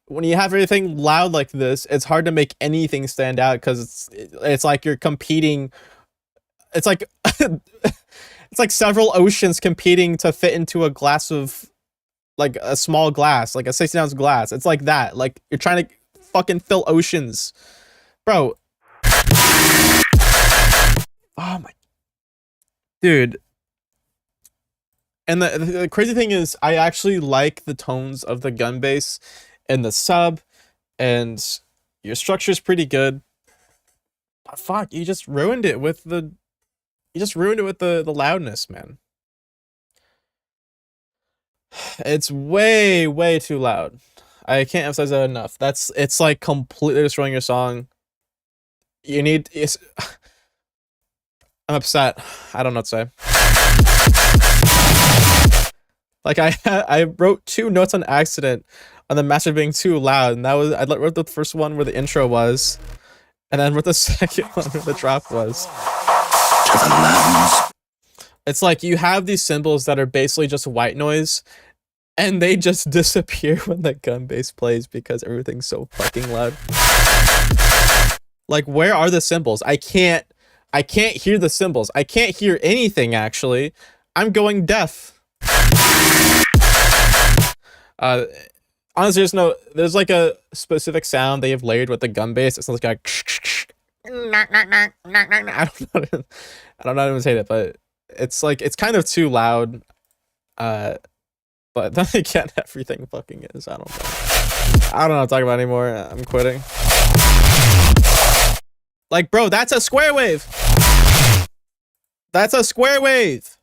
When you have everything loud like this, it's hard to make anything stand out because it's like you're competing. It's like it's like several oceans competing to fit into a glass of, like a small glass, like a 16-ounce glass. It's like that. Like you're trying to fucking fill oceans, bro. Oh my dude. And the crazy thing is I actually like the tones of the gun bass and the sub, and your structure is pretty good. But fuck, you just ruined it with the loudness, man. It's way too loud. I can't emphasize that enough. It's like completely destroying your song. You need I'm upset. I don't know what to say. Like I wrote 2 notes on accident on the master being too loud, and that was I wrote the first one where the intro was, and then wrote the second one where the drop was. To the lands. It's like you have these symbols that are basically just white noise, and they just disappear when the gun bass plays because everything's so fucking loud. Like, where are the symbols? I can't hear the symbols. I can't hear anything, actually. I'm going deaf. Honestly, there's like a specific sound they have layered with the gun bass. It sounds like I don't know how to imitate it, but it's like, it's kind of too loud. But then again, everything fucking is. I don't know what to talk about anymore. I'm quitting. Like, bro, that's a square wave. That's a square wave.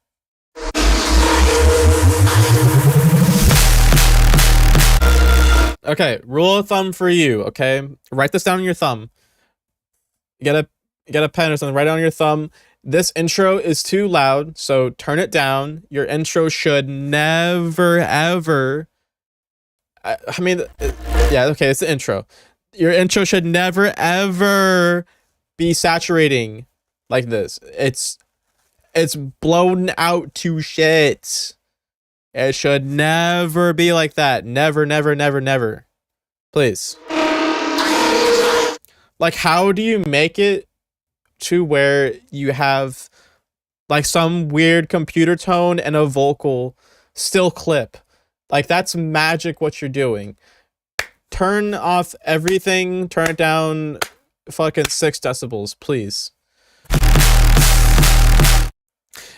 Okay, rule of thumb for you, okay? Write this down on your thumb. Get a pen or something, write it on your thumb. This intro is too loud, so turn it down. Your intro should never, ever... I mean, yeah, okay, it's the intro. Your intro should never, ever be saturating like this. It's blown out to shit. It should never be like that. Never, never, never, never. Please. Like, how do you make it to where you have like some weird computer tone and a vocal still clip? Like, that's magic what you're doing. Turn off everything, turn it down fucking 6 decibels, please.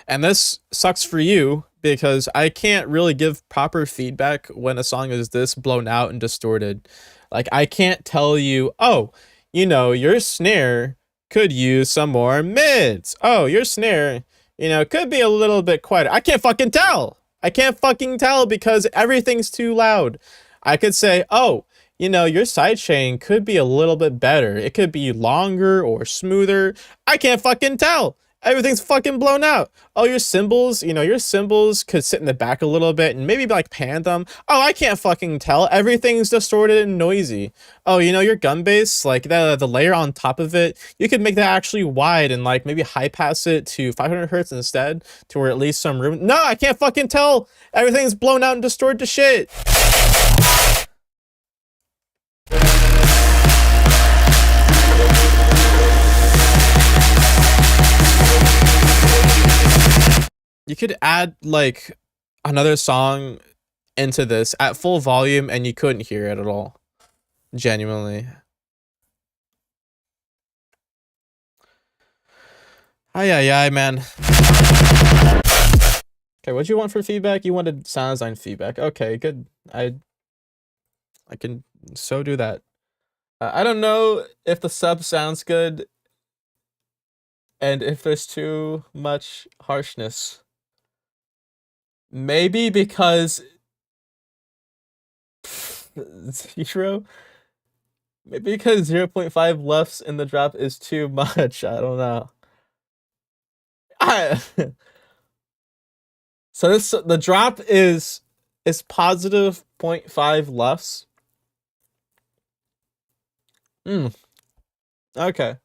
And this sucks for you because I can't really give proper feedback when a song is this blown out and distorted. Like, I can't tell you, oh, you know, your snare could use some more mids. Oh, your snare, you know, could be a little bit quieter. I can't fucking tell. I can't fucking tell because everything's too loud. I could say, oh, you know, your sidechain could be a little bit better. It could be longer or smoother. I can't fucking tell. Everything's fucking blown out. Oh, your cymbals, you know, your cymbals could sit in the back a little bit and maybe like pan them. Oh, I can't fucking tell. Everything's distorted and noisy. Oh, you know, your gun bass, like the layer on top of it, you could make that actually wide and like maybe high pass it to 500 hertz instead to where at least some room. No, I can't fucking tell. Everything's blown out and distorted to shit. You could add like another song into this at full volume and you couldn't hear it at all. Genuinely. Ay, man. Okay, what'd you want for feedback? You wanted sound design feedback. Okay, good. I can so do that. I don't know if the sub sounds good and if there's too much harshness. Maybe because 0. Maybe because 0.5 lefts in the drop is too much. I don't know. So the drop is positive 0.5 lefts. Okay.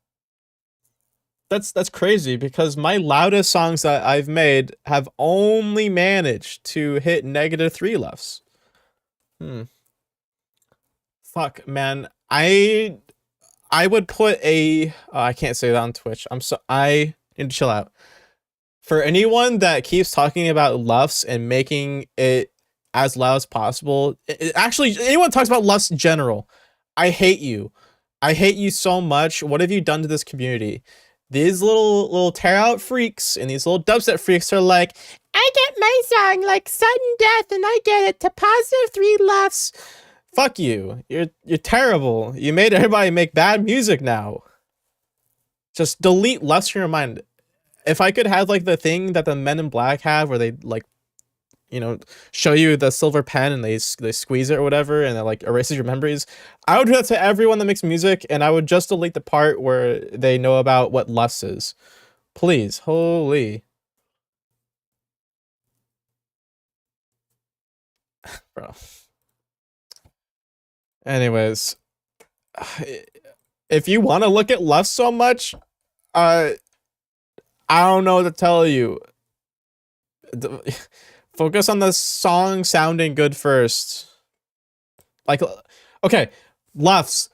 That's crazy because my loudest songs that I've made have only managed to hit -3 lefts. Fuck, man. I would put a I can't say that on Twitch. I need to chill out. For anyone that keeps talking about lefts and making it as loud as possible, actually anyone talks about lefts in general, I hate you. I hate you so much. What have you done to this community? These little tear out freaks and these little dubstep freaks are like, I get my song like sudden death and I get it to +3 lefts. Fuck you. You're terrible. You made everybody make bad music now. Just delete lefts from your mind. If I could have like the thing that the Men in Black have where they like, you know, show you the silver pen and they squeeze it or whatever and it like erases your memories, I would do that to everyone that makes music and I would just delete the part where they know about what lefts is. Please. Holy. Bro. Anyways, if you want to look at lefts so much, I don't know what to tell you. Focus on the song sounding good first. Like, okay, lefts.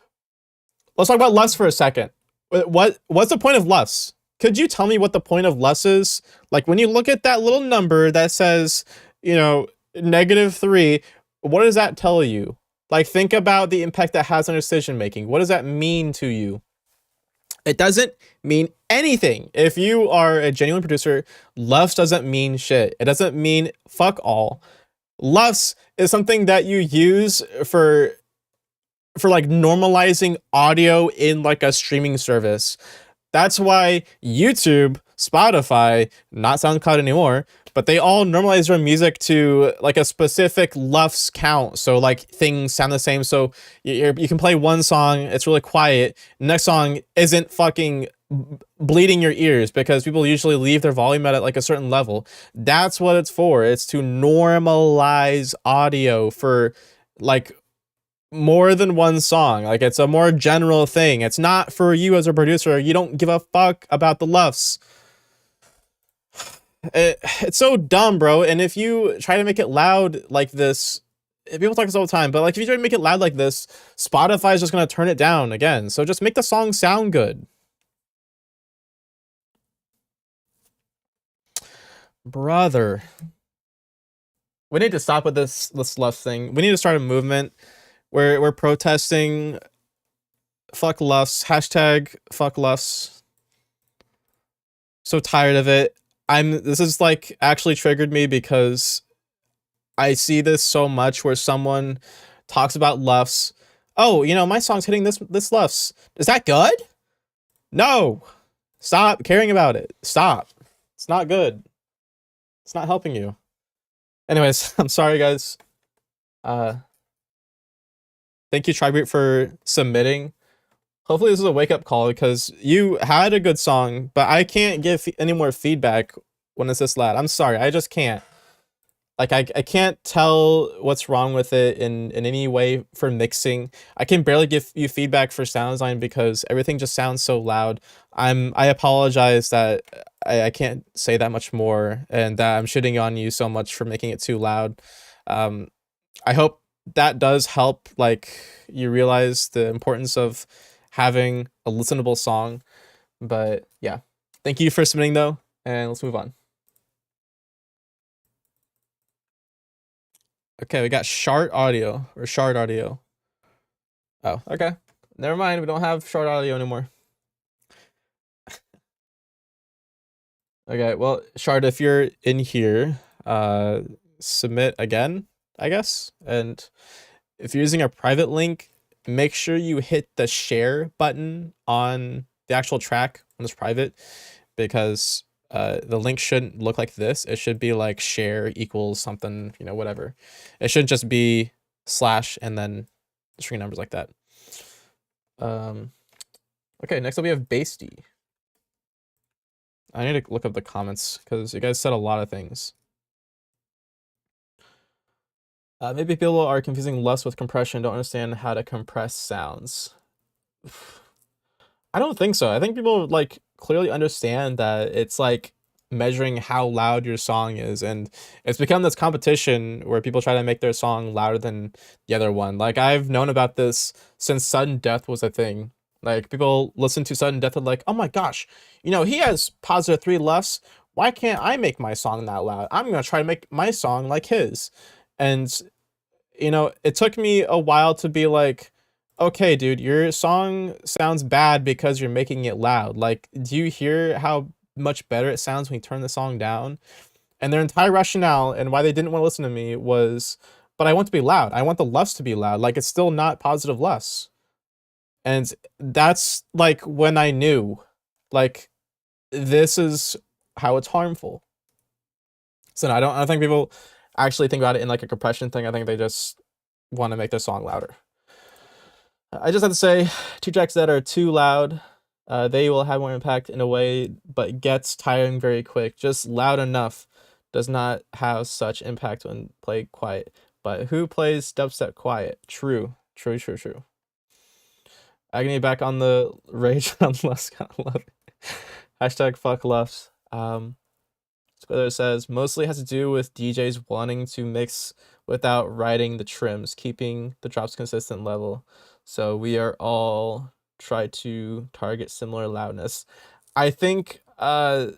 Let's talk about lefts for a second. What's the point of lefts? Could you tell me what the point of lefts is? Like, when you look at that little number that says, you know, -3, what does that tell you? Like, think about the impact that has on decision making. What does that mean to you? It doesn't mean anything. If you are a genuine producer, lefts doesn't mean shit. It doesn't mean fuck all. Lefts is something that you use for like normalizing audio in like a streaming service. That's why YouTube, Spotify, not SoundCloud anymore, but they all normalize their music to like a specific lefts count. So like things sound the same. So you can play one song, it's really quiet. Next song isn't fucking bleeding your ears because people usually leave their volume at like a certain level. That's what it's for. It's to normalize audio for like more than one song. Like, it's a more general thing. It's not for you as a producer. You don't give a fuck about the lefts. It's so dumb, bro. And if you try to make it loud like this, people talk this all the time, but like if you try to make it loud like this, Spotify is just gonna turn it down again. So just make the song sound good. Brother. We need to stop with this left thing. We need to start a movement where we're protesting fuck lefts, hashtag fuck lefts. So tired of it. This is like actually triggered me because I see this so much where someone talks about lefts, oh, you know, my song's hitting this lefts. Is that good? No. Stop caring about it. Stop. It's not good. It's not helping you. Anyways, I'm sorry guys. Thank you Tribrute for submitting. Hopefully this is a wake-up call because you had a good song, but I can't give any more feedback when it's this loud. I'm sorry, I just can't. Like I can't tell what's wrong with it in any way for mixing. I can barely give you feedback for sound design because everything just sounds so loud. I apologize that I can't say that much more and that I'm shitting on you so much for making it too loud. I hope that does help, like you realize the importance of having a listenable song. But yeah, thank you for submitting though, and let's move on. Okay, we got Shard Audio or Shard Audio. Oh, okay. Never mind, we don't have Shard Audio anymore. Okay, well, Shard, if you're in here, submit again, I guess. And if you're using a private link, make sure you hit the share button on the actual track when it's private, because the link shouldn't look like this. It should be like share equals something, you know, whatever. It shouldn't just be slash and then string numbers like that. Okay, next up we have Basty. I need to look up the comments because you guys said a lot of things. Maybe people are confusing lust with compression, don't understand how to compress sounds. I don't think so. I think people like clearly understand that it's like measuring how loud your song is, and it's become this competition where people try to make their song louder than the other one. Like I've known about this since Sudden Death was a thing. Like people listen to Sudden Death and like, oh my gosh, you know, he has positive 3 lefts. Why can't I make my song that loud? I'm gonna try to make my song like his. And you know, it took me a while to be like, okay, dude, your song sounds bad because you're making it loud. Like, do you hear how much better it sounds when you turn the song down? And their entire rationale and why they didn't want to listen to me was, but I want to be loud. I want the lefts to be loud. Like, it's still not positive lefts. And that's like when I knew, like, this is how it's harmful. So no, I don't think people actually think about it in like a compression thing. I think they just want to make their song louder. I just have to say, 2 tracks that are too loud, they will have more impact in a way, but gets tiring very quick. Just loud enough does not have such impact when played quiet. But who plays dubstep quiet? True. Agony back on the rage on Lust. Love it. Hashtag fuck Lufts. Squiller says, mostly has to do with DJs wanting to mix without writing the trims, keeping the drops consistent level. So we are all try to target similar loudness. I think that's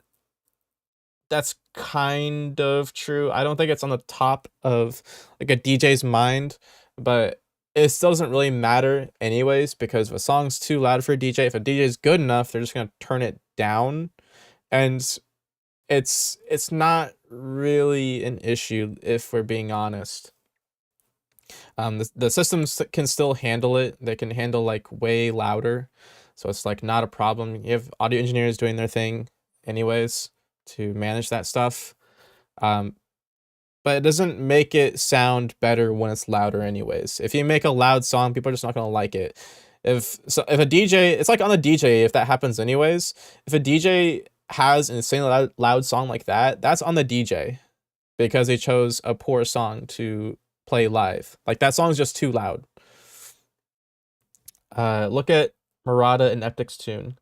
kind of true. I don't think it's on the top of like a DJ's mind, but it still doesn't really matter anyways, because if a song's too loud for a DJ, if a DJ is good enough, they're just gonna turn it down. And it's not really an issue if we're being honest. The systems can still handle it. They can handle like way louder, so it's like not a problem. You have audio engineers doing their thing anyways to manage that stuff, but it doesn't make it sound better when it's louder anyways. If you make a loud song, people are just not gonna like it. If a DJ, it's like on the DJ, if that happens anyways, if a DJ has an insanely loud song like that, that's on the DJ because they chose a poor song to play live. Like that song's just too loud. Look at Murata and Eptic's tune.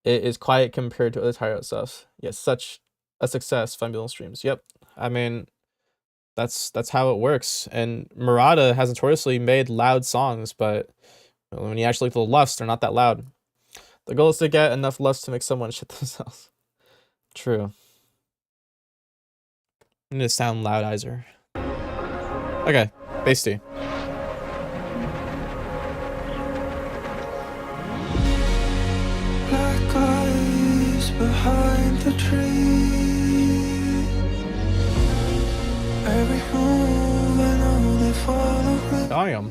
It is quiet compared to other Tyro stuff. Yes, such a success, 5 million streams. Yep. I mean, that's how it works. And Murata has notoriously made loud songs, but when you actually look at the lufts, they're not that loud. The goal is to get enough lufts to make someone shit themselves. True. I need a sound loudizer. Okay, Basty. Black eyes behind the tree. Every move I know they follow me. Damn.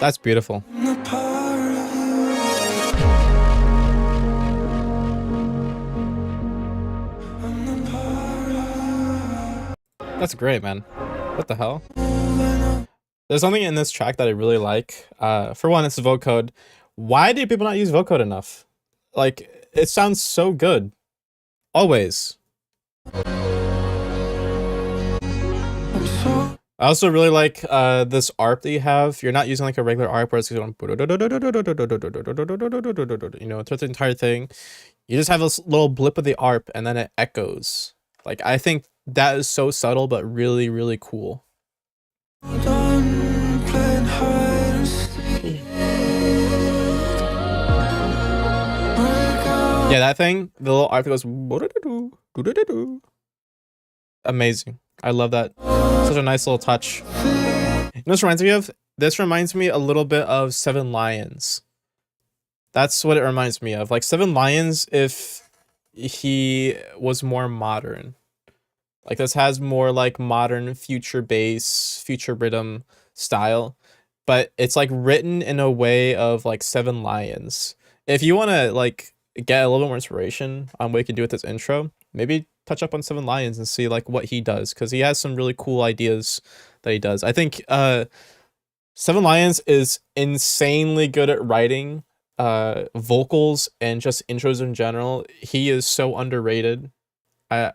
That's beautiful. I'm a part of you. I'm a part of That's great, man. What the hell? you. There's something in this track that I really like. For one, it's the vocode. Why do people not use vocode enough? Like, it sounds so good. Always. I'm so I also really like this ARP that you have. You're not using like a regular ARP where it's going, you know, throughout the entire thing. You just have this little blip of the ARP and then it echoes. Like, I think that is so subtle but really, really cool. done playing hide and seek. Yeah, that thing, the little ARP that goes, amazing. I love that. Such a nice little touch. You know what this reminds me of? This reminds me a little bit of Seven Lions. That's what it reminds me of. Like Seven Lions if he was more modern. Like this has more like modern future bass, future rhythm style, but it's like written in a way of like Seven Lions. If you want to like get a little bit more inspiration on what you can do with this intro, maybe touch up on Seven Lions and see like what he does, because he has some really cool ideas that he does. I think Seven Lions is insanely good at writing vocals and just intros in general. He is so underrated. I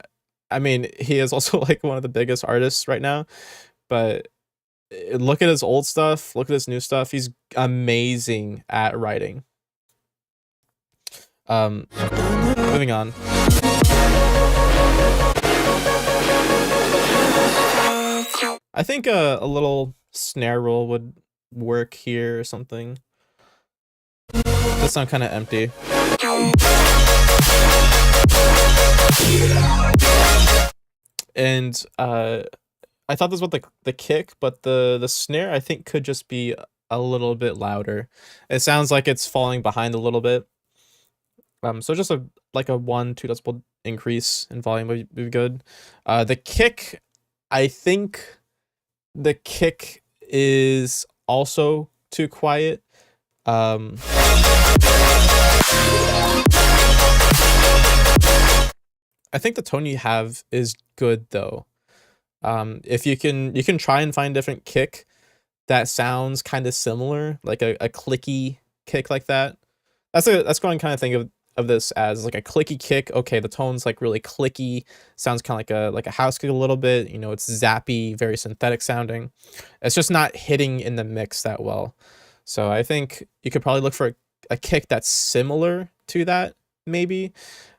mean, he is also like one of the biggest artists right now, but look at his old stuff, look at his new stuff. He's amazing at writing. Moving on. I think a little snare roll would work here or something. Does sound kind of empty. And I thought this was the kick, but the snare I think could just be a little bit louder. It sounds like it's falling behind a little bit. So just a 1-2 decibel increase in volume would be good. The kick, I think the kick is also too quiet. I think the tone you have is good though. If you can try and find a different kick that sounds kind of similar, like a clicky kick like that. That's going to kind of think of this as like a clicky kick. Okay, the tone's like really clicky, sounds kind of like a house kick a little bit, you know, it's zappy, very synthetic sounding. It's just not hitting in the mix that well. So I think you could probably look for a kick that's similar to that, maybe.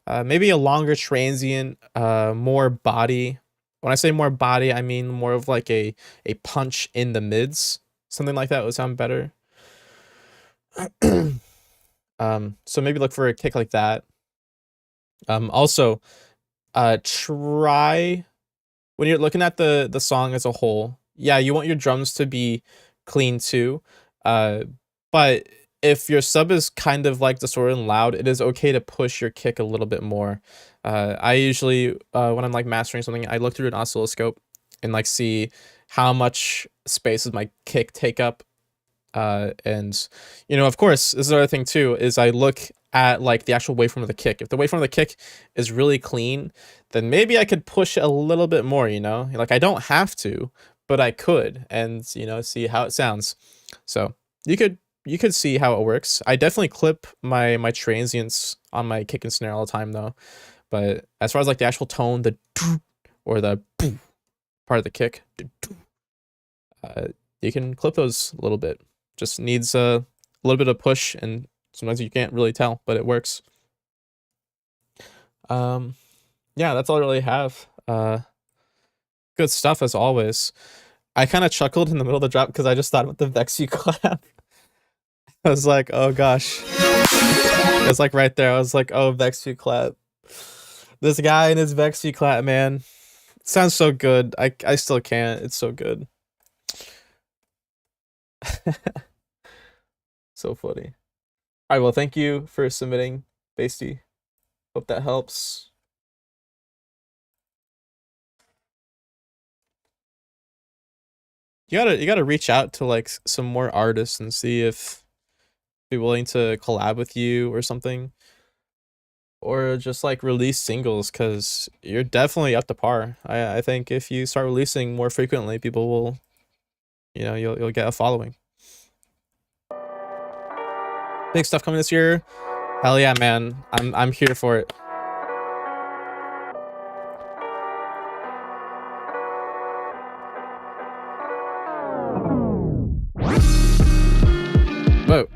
Maybe a longer transient, more body. When I say more body, I mean more of like a punch in the mids. Something like that would sound better. So maybe look for a kick like that. Also, try when you're looking at the song as a whole. Yeah, you want your drums to be clean too. But if your sub is kind of like distorted and loud, it is okay to push your kick a little bit more. I usually, when I'm like mastering something, I look through an oscilloscope and like see how much space does my kick take up. And you know, of course, this is another thing too, is I look at like the actual waveform of the kick. If the waveform of the kick is really clean, then maybe I could push a little bit more, you know? Like I don't have to, but I could, and you know, see how it sounds. So you could see how it works. I definitely clip my transients on my kick and snare all the time though. But as far as like the actual tone, the or the part of the kick, you can clip those a little bit. Just needs a little bit of push, and sometimes you can't really tell, but it works. Yeah, that's all I really have. Good stuff as always. I kind of chuckled in the middle of the drop because I just thought about the Vexu collab. I was like, oh gosh. It was like right there. I was like, oh, Vexu collab. This guy and his Vexu collab, man. It sounds so good. I still can't. It's so good. So funny. All right, well, thank you for submitting, Basty. Hope that helps. you gotta reach out to like some more artists and see if be willing to collab with you or something, or just like release singles, because you're definitely up to par. I think if you start releasing more frequently, people will, you'll get a following. Big stuff coming this year. Hell yeah, man. I'm here for it. Vote.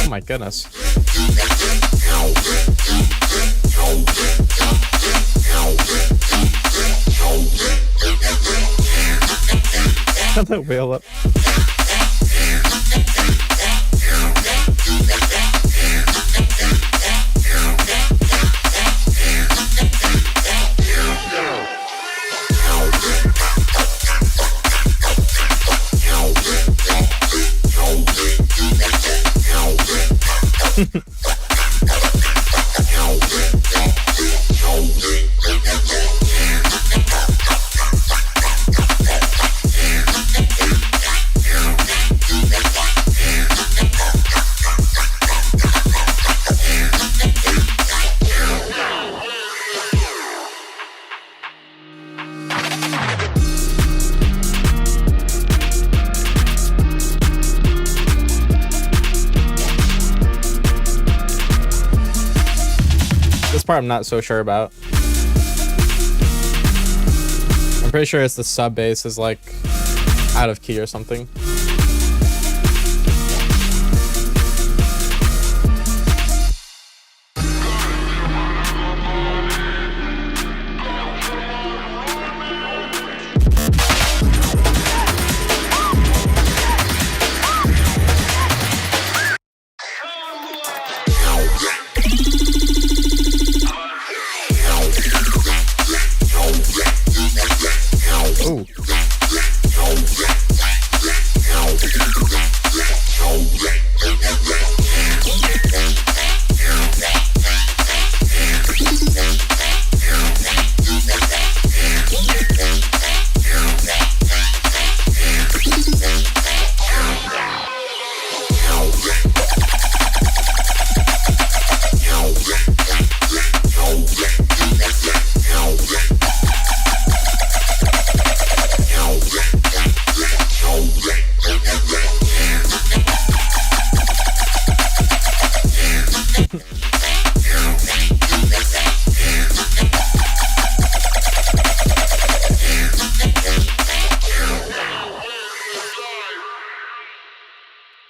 Oh my goodness. Turn that whale up. This part I'm not so sure about. I'm pretty sure it's the sub bass is like out of key or something. Ooh.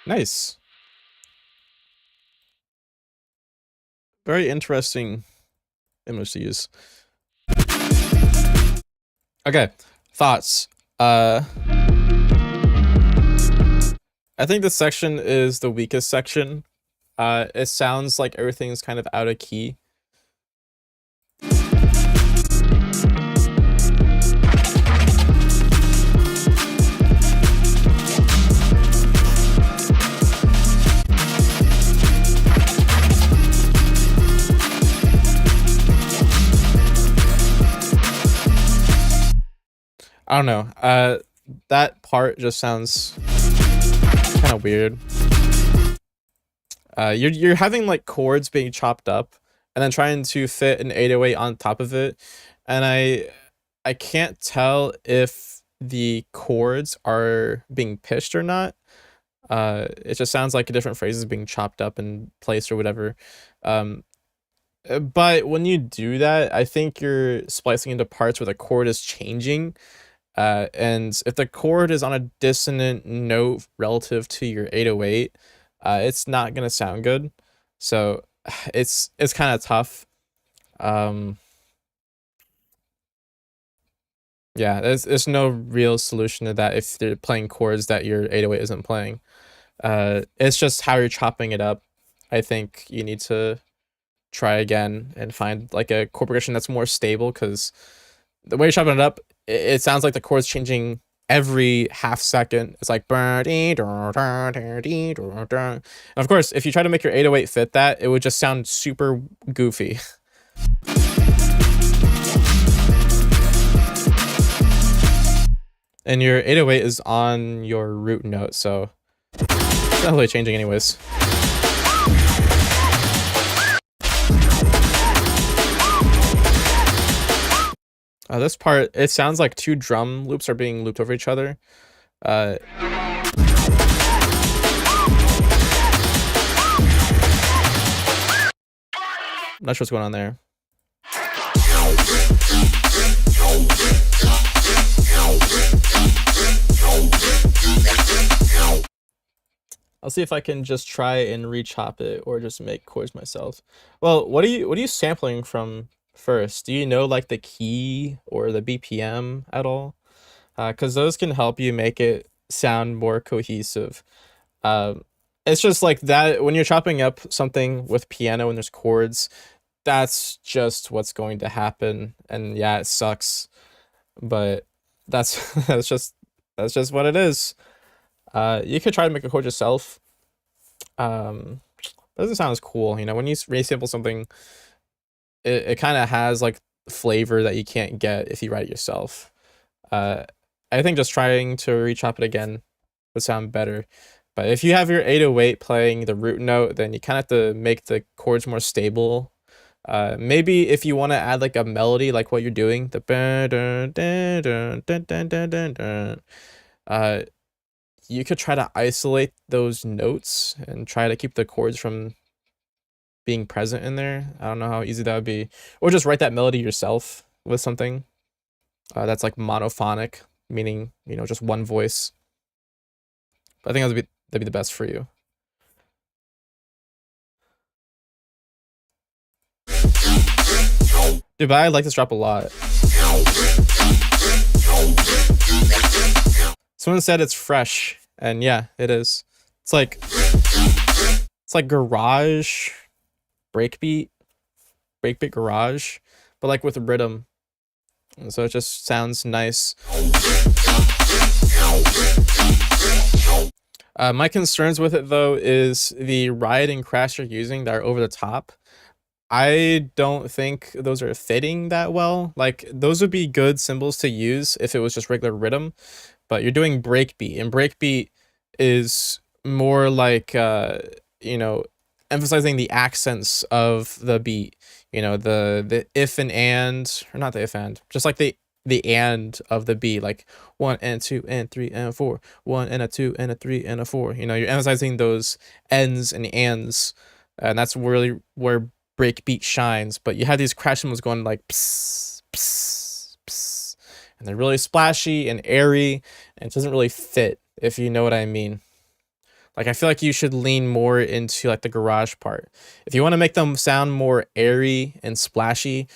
Nice. Very interesting image to use. Okay, thoughts. I think this section is the weakest section. It sounds like everything's kind of out of key. I don't know. That part just sounds kind of weird. You're having like chords being chopped up and then trying to fit an 808 on top of it, and I can't tell if the chords are being pitched or not. It just sounds like different phrases being chopped up and placed or whatever. But when you do that, I think you're splicing into parts where the chord is changing, And if the chord is on a dissonant note relative to your 808, it's not gonna sound good. So it's kind of tough. Yeah, there's no real solution to that if they're playing chords that your 808 isn't playing. It's just how you're chopping it up. I think you need to try again and find like a chord progression that's more stable, because the way you're chopping it up, it sounds like the chord's changing every half second. It's like and of course, if you try to make your 808 fit that, it would just sound super goofy. And your 808 is on your root note, so it's not really changing anyways. This part, it sounds like two drum loops are being looped over each other. I'm not sure what's going on there. I'll see if I can just try and re-chop it or just make chords myself. Well, what are you sampling from first? Do you know like the key or the BPM at all? Because those can help you make it sound more cohesive. It's just like that when you're chopping up something with piano and there's chords, that's just what's going to happen. And yeah, it sucks, but that's that's just what it is. You could try to make a chord yourself. It doesn't sound as cool, you know, when you resample something, it kind of has like flavor that you can't get if you write it yourself. I think just trying to re-chop it again would sound better. But if you have your 808 playing the root note, then you kind of have to make the chords more stable. Maybe if you want to add like a melody, like what you're doing, the you could try to isolate those notes and try to keep the chords from being present in there. I don't know how easy that would be. Or just write that melody yourself with something that's like monophonic, meaning, you know, just one voice. But I think that'd be the best for you. Dude, but I like this drop a lot. Someone said it's fresh, and yeah, it is. It's like garage breakbeat garage, but like with rhythm. And so it just sounds nice. My concerns with it though is the ride and crash you're using that are over the top. I don't think those are fitting that well. Like those would be good cymbals to use if it was just regular rhythm, but you're doing breakbeat, and breakbeat is more like you know, emphasizing the accents of the beat. You know, the if and, or not the if and, just like the and of the beat, like 1 and 2 and 3 and 4, 1 and a 2 and a 3 and a 4. You know, you're emphasizing those ends and ands, and that's really where breakbeat shines. But you have these crash cymbals going like pss, pss, pss, and they're really splashy and airy, and it doesn't really fit, if you know what I mean. Like, I feel like you should lean more into like the garage part. If you want to make them sound more airy and splashy,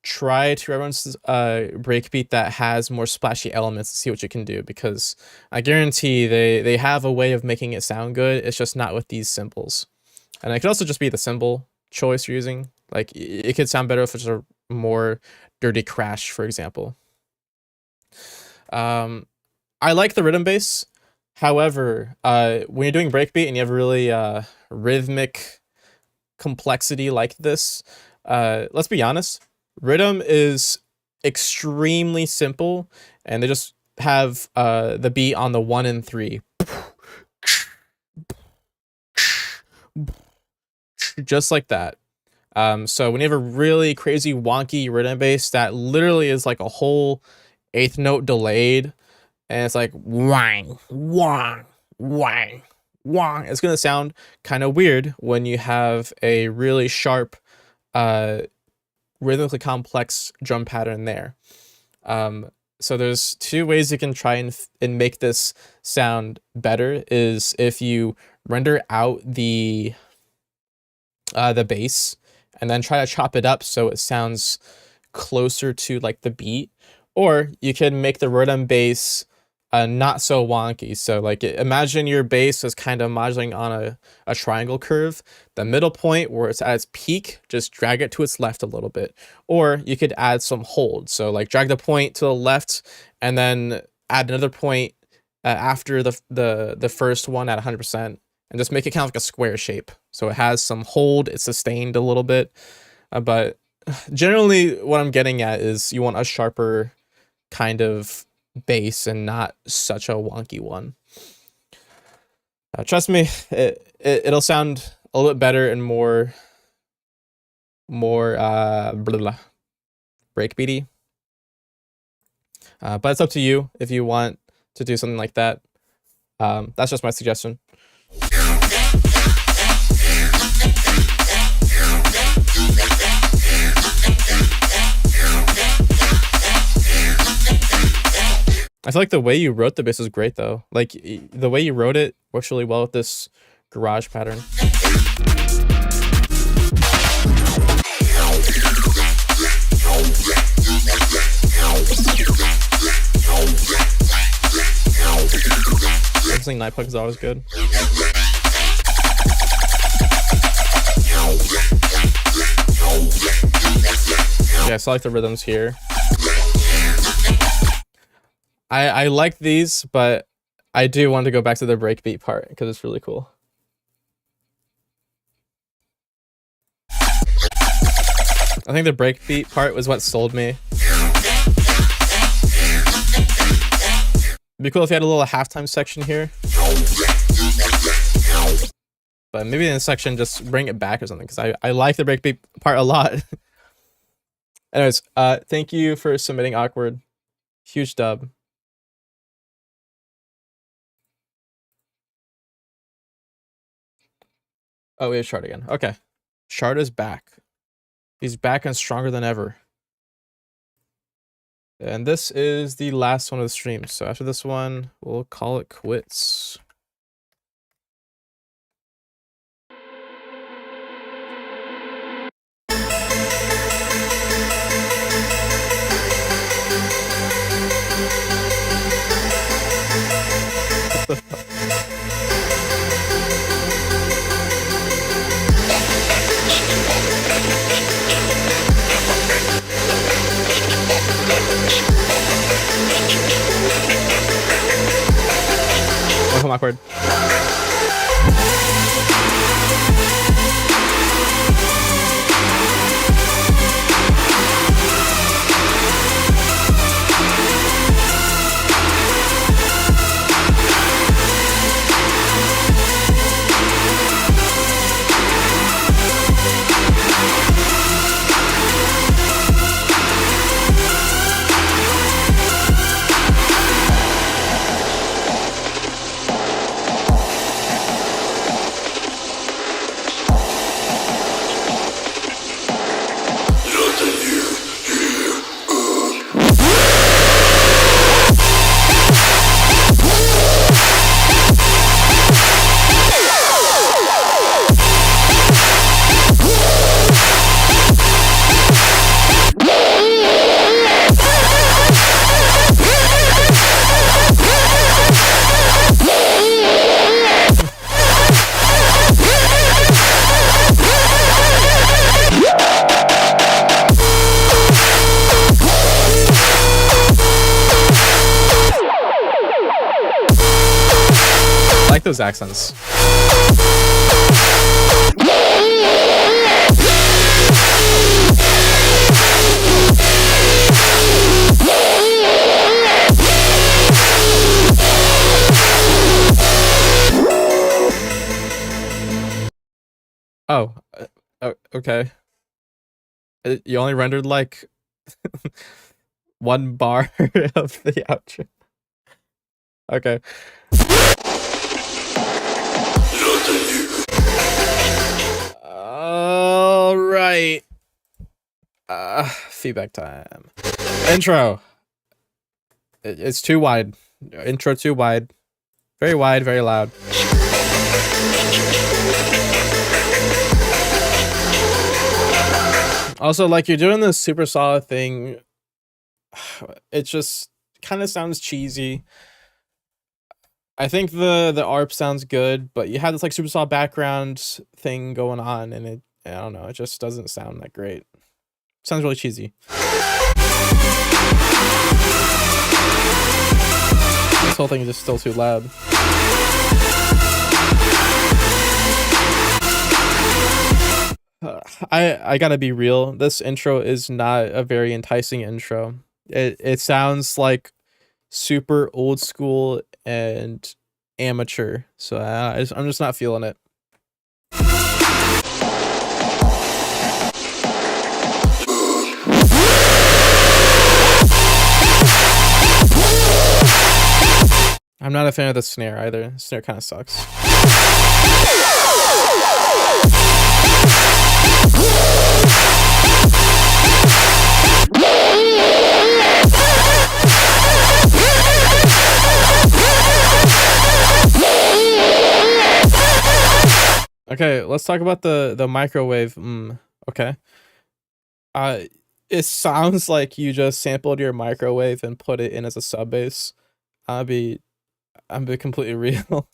try to reference breakbeat that has more splashy elements to see what you can do, because I guarantee they have a way of making it sound good. It's just not with these cymbals. And it could also just be the cymbal choice you're using. Like, it could sound better if it's a more dirty crash, for example. I like the rhythm bass. However, when you're doing breakbeat and you have really rhythmic complexity like this, let's be honest, rhythm is extremely simple, and they just have the beat on the 1 and 3. Just like that. So when you have a really crazy wonky rhythm bass that literally is like a whole 8th note delayed, and it's like wang, wang, wang, wang, it's gonna sound kind of weird when you have a really sharp, rhythmically complex drum pattern there. So there's two ways you can try and make this sound better. Is if you render out the bass and then try to chop it up so it sounds closer to like the beat, or you can make the rhythm bass not so wonky. So like imagine your bass is kind of modulating on a triangle curve. The middle point where it's at its peak, just drag it to its left a little bit. Or you could add some hold. So like drag the point to the left and then add another point after the first one at 100%, and just make it kind of like a square shape. So it has some hold, it's sustained a little bit. But generally what I'm getting at is you want a sharper kind of bass and not such a wonky one. Trust me, it'll sound a little bit better and more breakbeaty. But it's up to you if you want to do something like that. That's just my suggestion. I feel like the way you wrote the bass is great though. Like the way you wrote it works really well with this garage pattern. Using night plug is always good. Yeah, so I like the rhythms here. I like these, but I do want to go back to the breakbeat part because it's really cool. I think the breakbeat part was what sold me. It'd be cool if you had a little halftime section here. But maybe in a section just bring it back or something, because I like the breakbeat part a lot. Anyways, thank you for submitting Awkward. Huge dub. Oh, we have Shard again. Okay. Shard is back. He's back and stronger than ever. And this is the last one of the stream. So after this one, we'll call it quits. What the fuck? Welcome, Awkward. I like those accents. Oh, okay. You only rendered like one bar of the outro. Okay. All right. Feedback time. Intro. It's too wide. Intro too wide. Very wide, very loud. Also, like, you're doing this super solid thing. It just kind of sounds cheesy. I think the ARP sounds good, but you have this like super solid background thing going on, and I don't know, it just doesn't sound that great. Sounds really cheesy. This whole thing is just still too loud. I gotta be real. This intro is not a very enticing intro. It sounds like super old school and amateur. So I'm just not feeling it. I'm not a fan of the snare either. The snare kind of sucks. Okay, let's talk about the microwave. Okay. It sounds like you just sampled your microwave and put it in as a sub bass. I'm be completely real.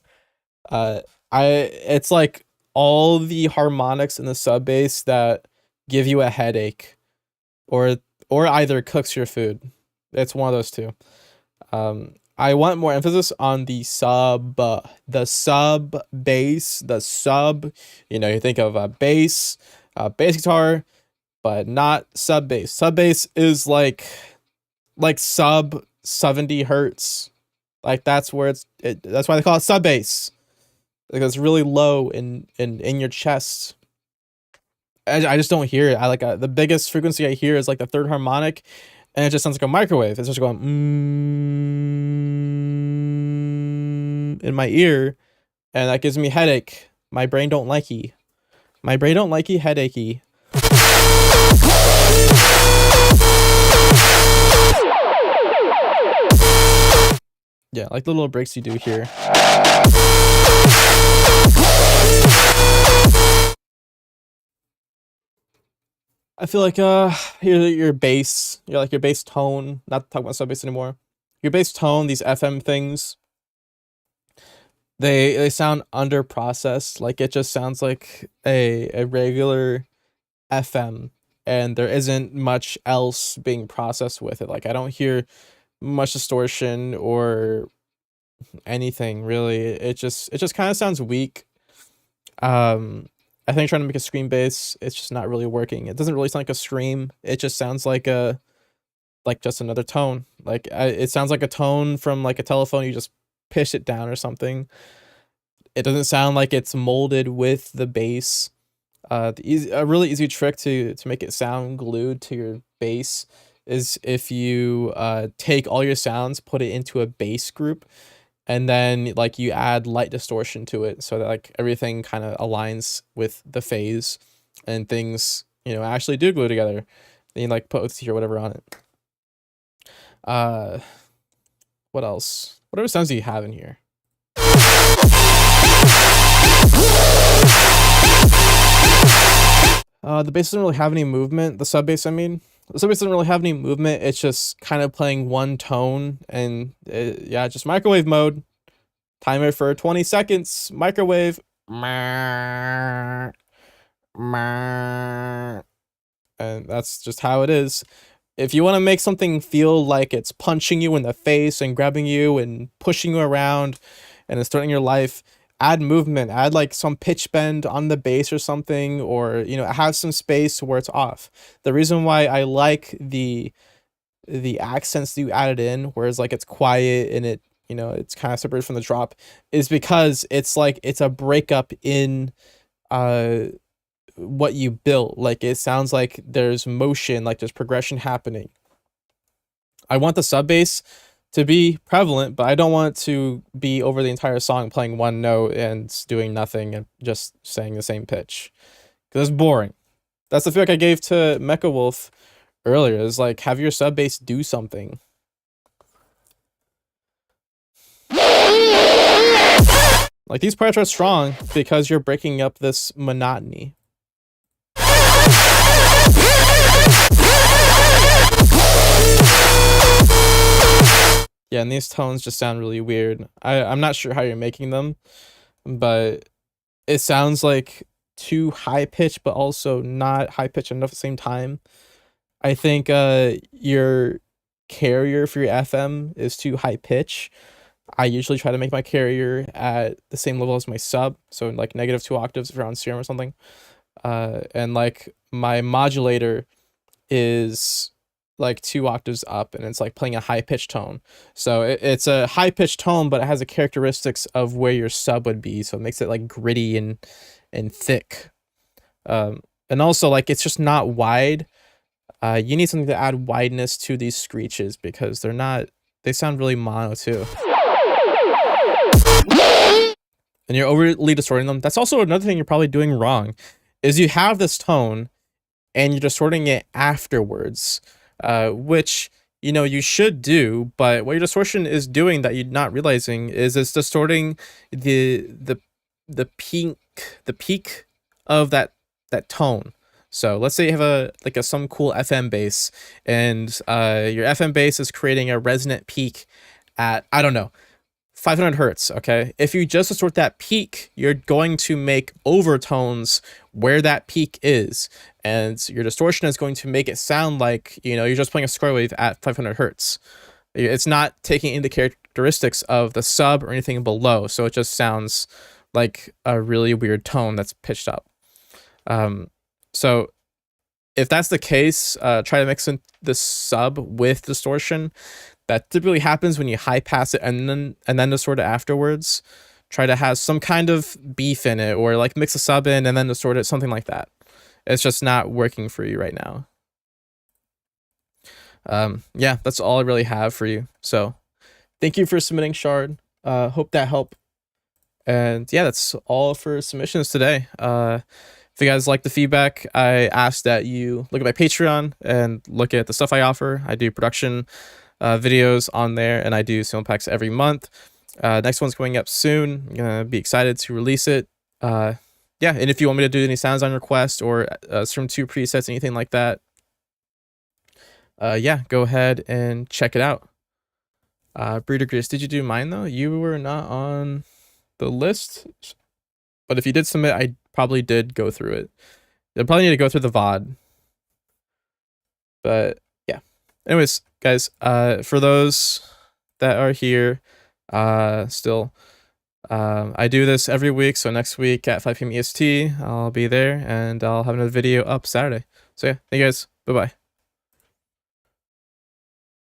It's like all the harmonics in the sub bass that give you a headache, or either cooks your food. It's one of those two. I want more emphasis on the sub bass, the sub. You know, you think of a bass guitar, but not sub bass. Sub bass is like sub 70 hertz. Like that's where that's why they call it sub bass. Like it's really low in your chest. I just don't hear it. I like the biggest frequency I hear is like the third harmonic, and it just sounds like a microwave. It's just going in my ear, and that gives me a headache. My brain don't likey. My brain don't likey, headachy. Yeah, like the little breaks you do here. I feel like your bass, your bass tone, not talking about sub bass anymore. Your bass tone, these FM things, they sound under processed. Like it just sounds like a regular FM, and there isn't much else being processed with it. Like I don't hear much distortion or anything really. It just kind of sounds weak. I think trying to make a scream bass, it's just not really working. It doesn't really sound like a scream. It just sounds like just another tone. Like it sounds like a tone from like a telephone. You just pitch it down or something. It doesn't sound like it's molded with the bass. A really easy trick to make it sound glued to your bass is if you take all your sounds, put it into a bass group, and then like you add light distortion to it so that like everything kind of aligns with the phase and things, you know, actually do glue together. Then you like put OTT or whatever on it. What else? Whatever sounds do you have in here? The bass doesn't really have any movement. The sub bass, I mean. The sub bass doesn't really have any movement. It's just kind of playing one tone, and yeah, just microwave mode. Timer for 20 seconds. Microwave. And that's just how it is. If you want to make something feel like it's punching you in the face and grabbing you and pushing you around and it's threatening your life, add movement, add like some pitch bend on the bass or something, or, you know, have some space where it's off. The reason why I like the accents that you added in, whereas like it's quiet and it, you know, it's kind of separated from the drop, is because it's like it's a breakup in what you built. Like it sounds like there's motion, like there's progression happening. I want the sub bass to be prevalent, but I don't want it to be over the entire song playing one note and doing nothing and just saying the same pitch, because it's boring. That's the feedback I gave to Mecha Wolf earlier, is like have your sub bass do something. Like, these parts are strong because you're breaking up this monotony. Yeah, and these tones just sound really weird. I'm not sure how you're making them, but it sounds like too high pitched, but also not high pitched enough at the same time. I think your carrier for your FM is too high pitch. I usually try to make my carrier at the same level as my sub, so like -2 octaves if you're on Serum or something. And like my modulator is like 2 octaves up, and it's like playing a high pitched tone. So it's a high pitched tone, but it has the characteristics of where your sub would be, so it makes it like gritty and thick. And also like it's just not wide. You need something to add wideness to these screeches because they sound really mono too. And you're overly distorting them. That's also another thing you're probably doing wrong, is you have this tone and you're distorting it afterwards, which, you know, you should do, but what your distortion is doing that you're not realizing is it's distorting the peak of that tone. So let's say you have some cool FM bass, and your FM bass is creating a resonant peak at, I don't know, 500 hertz. Okay, if you just distort that peak, you're going to make overtones where that peak is, and your distortion is going to make it sound like, you know, you're just playing a square wave at 500 hertz. It's not taking into characteristics of the sub or anything below, so it just sounds like a really weird tone that's pitched up. So if that's the case, try to mix in the sub with distortion. That typically happens when you high pass it and then distort it afterwards. Try to have some kind of beef in it, or like mix a sub in and then distort it, something like that. It's just not working for you right now. Yeah, that's all I really have for you. So thank you for submitting, Shard. Hope that helped. And yeah, that's all for submissions today. If you guys like the feedback, I ask that you look at my Patreon and look at the stuff I offer. I do production videos on there, and I do sample packs every month. Next one's going up soon. I'm gonna be excited to release it. Yeah, and if you want me to do any sounds on request or Serum 2 presets, anything like that, yeah, go ahead and check it out. Breeder Grease, did you do mine though? You were not on the list, but if you did submit, I probably did go through it. You'll probably need to go through the VOD. But yeah. Anyways, guys, for those that are here still, I do this every week, so next week at 5 p.m. EST, I'll be there, and I'll have another video up Saturday. So yeah, thank you guys. Bye-bye.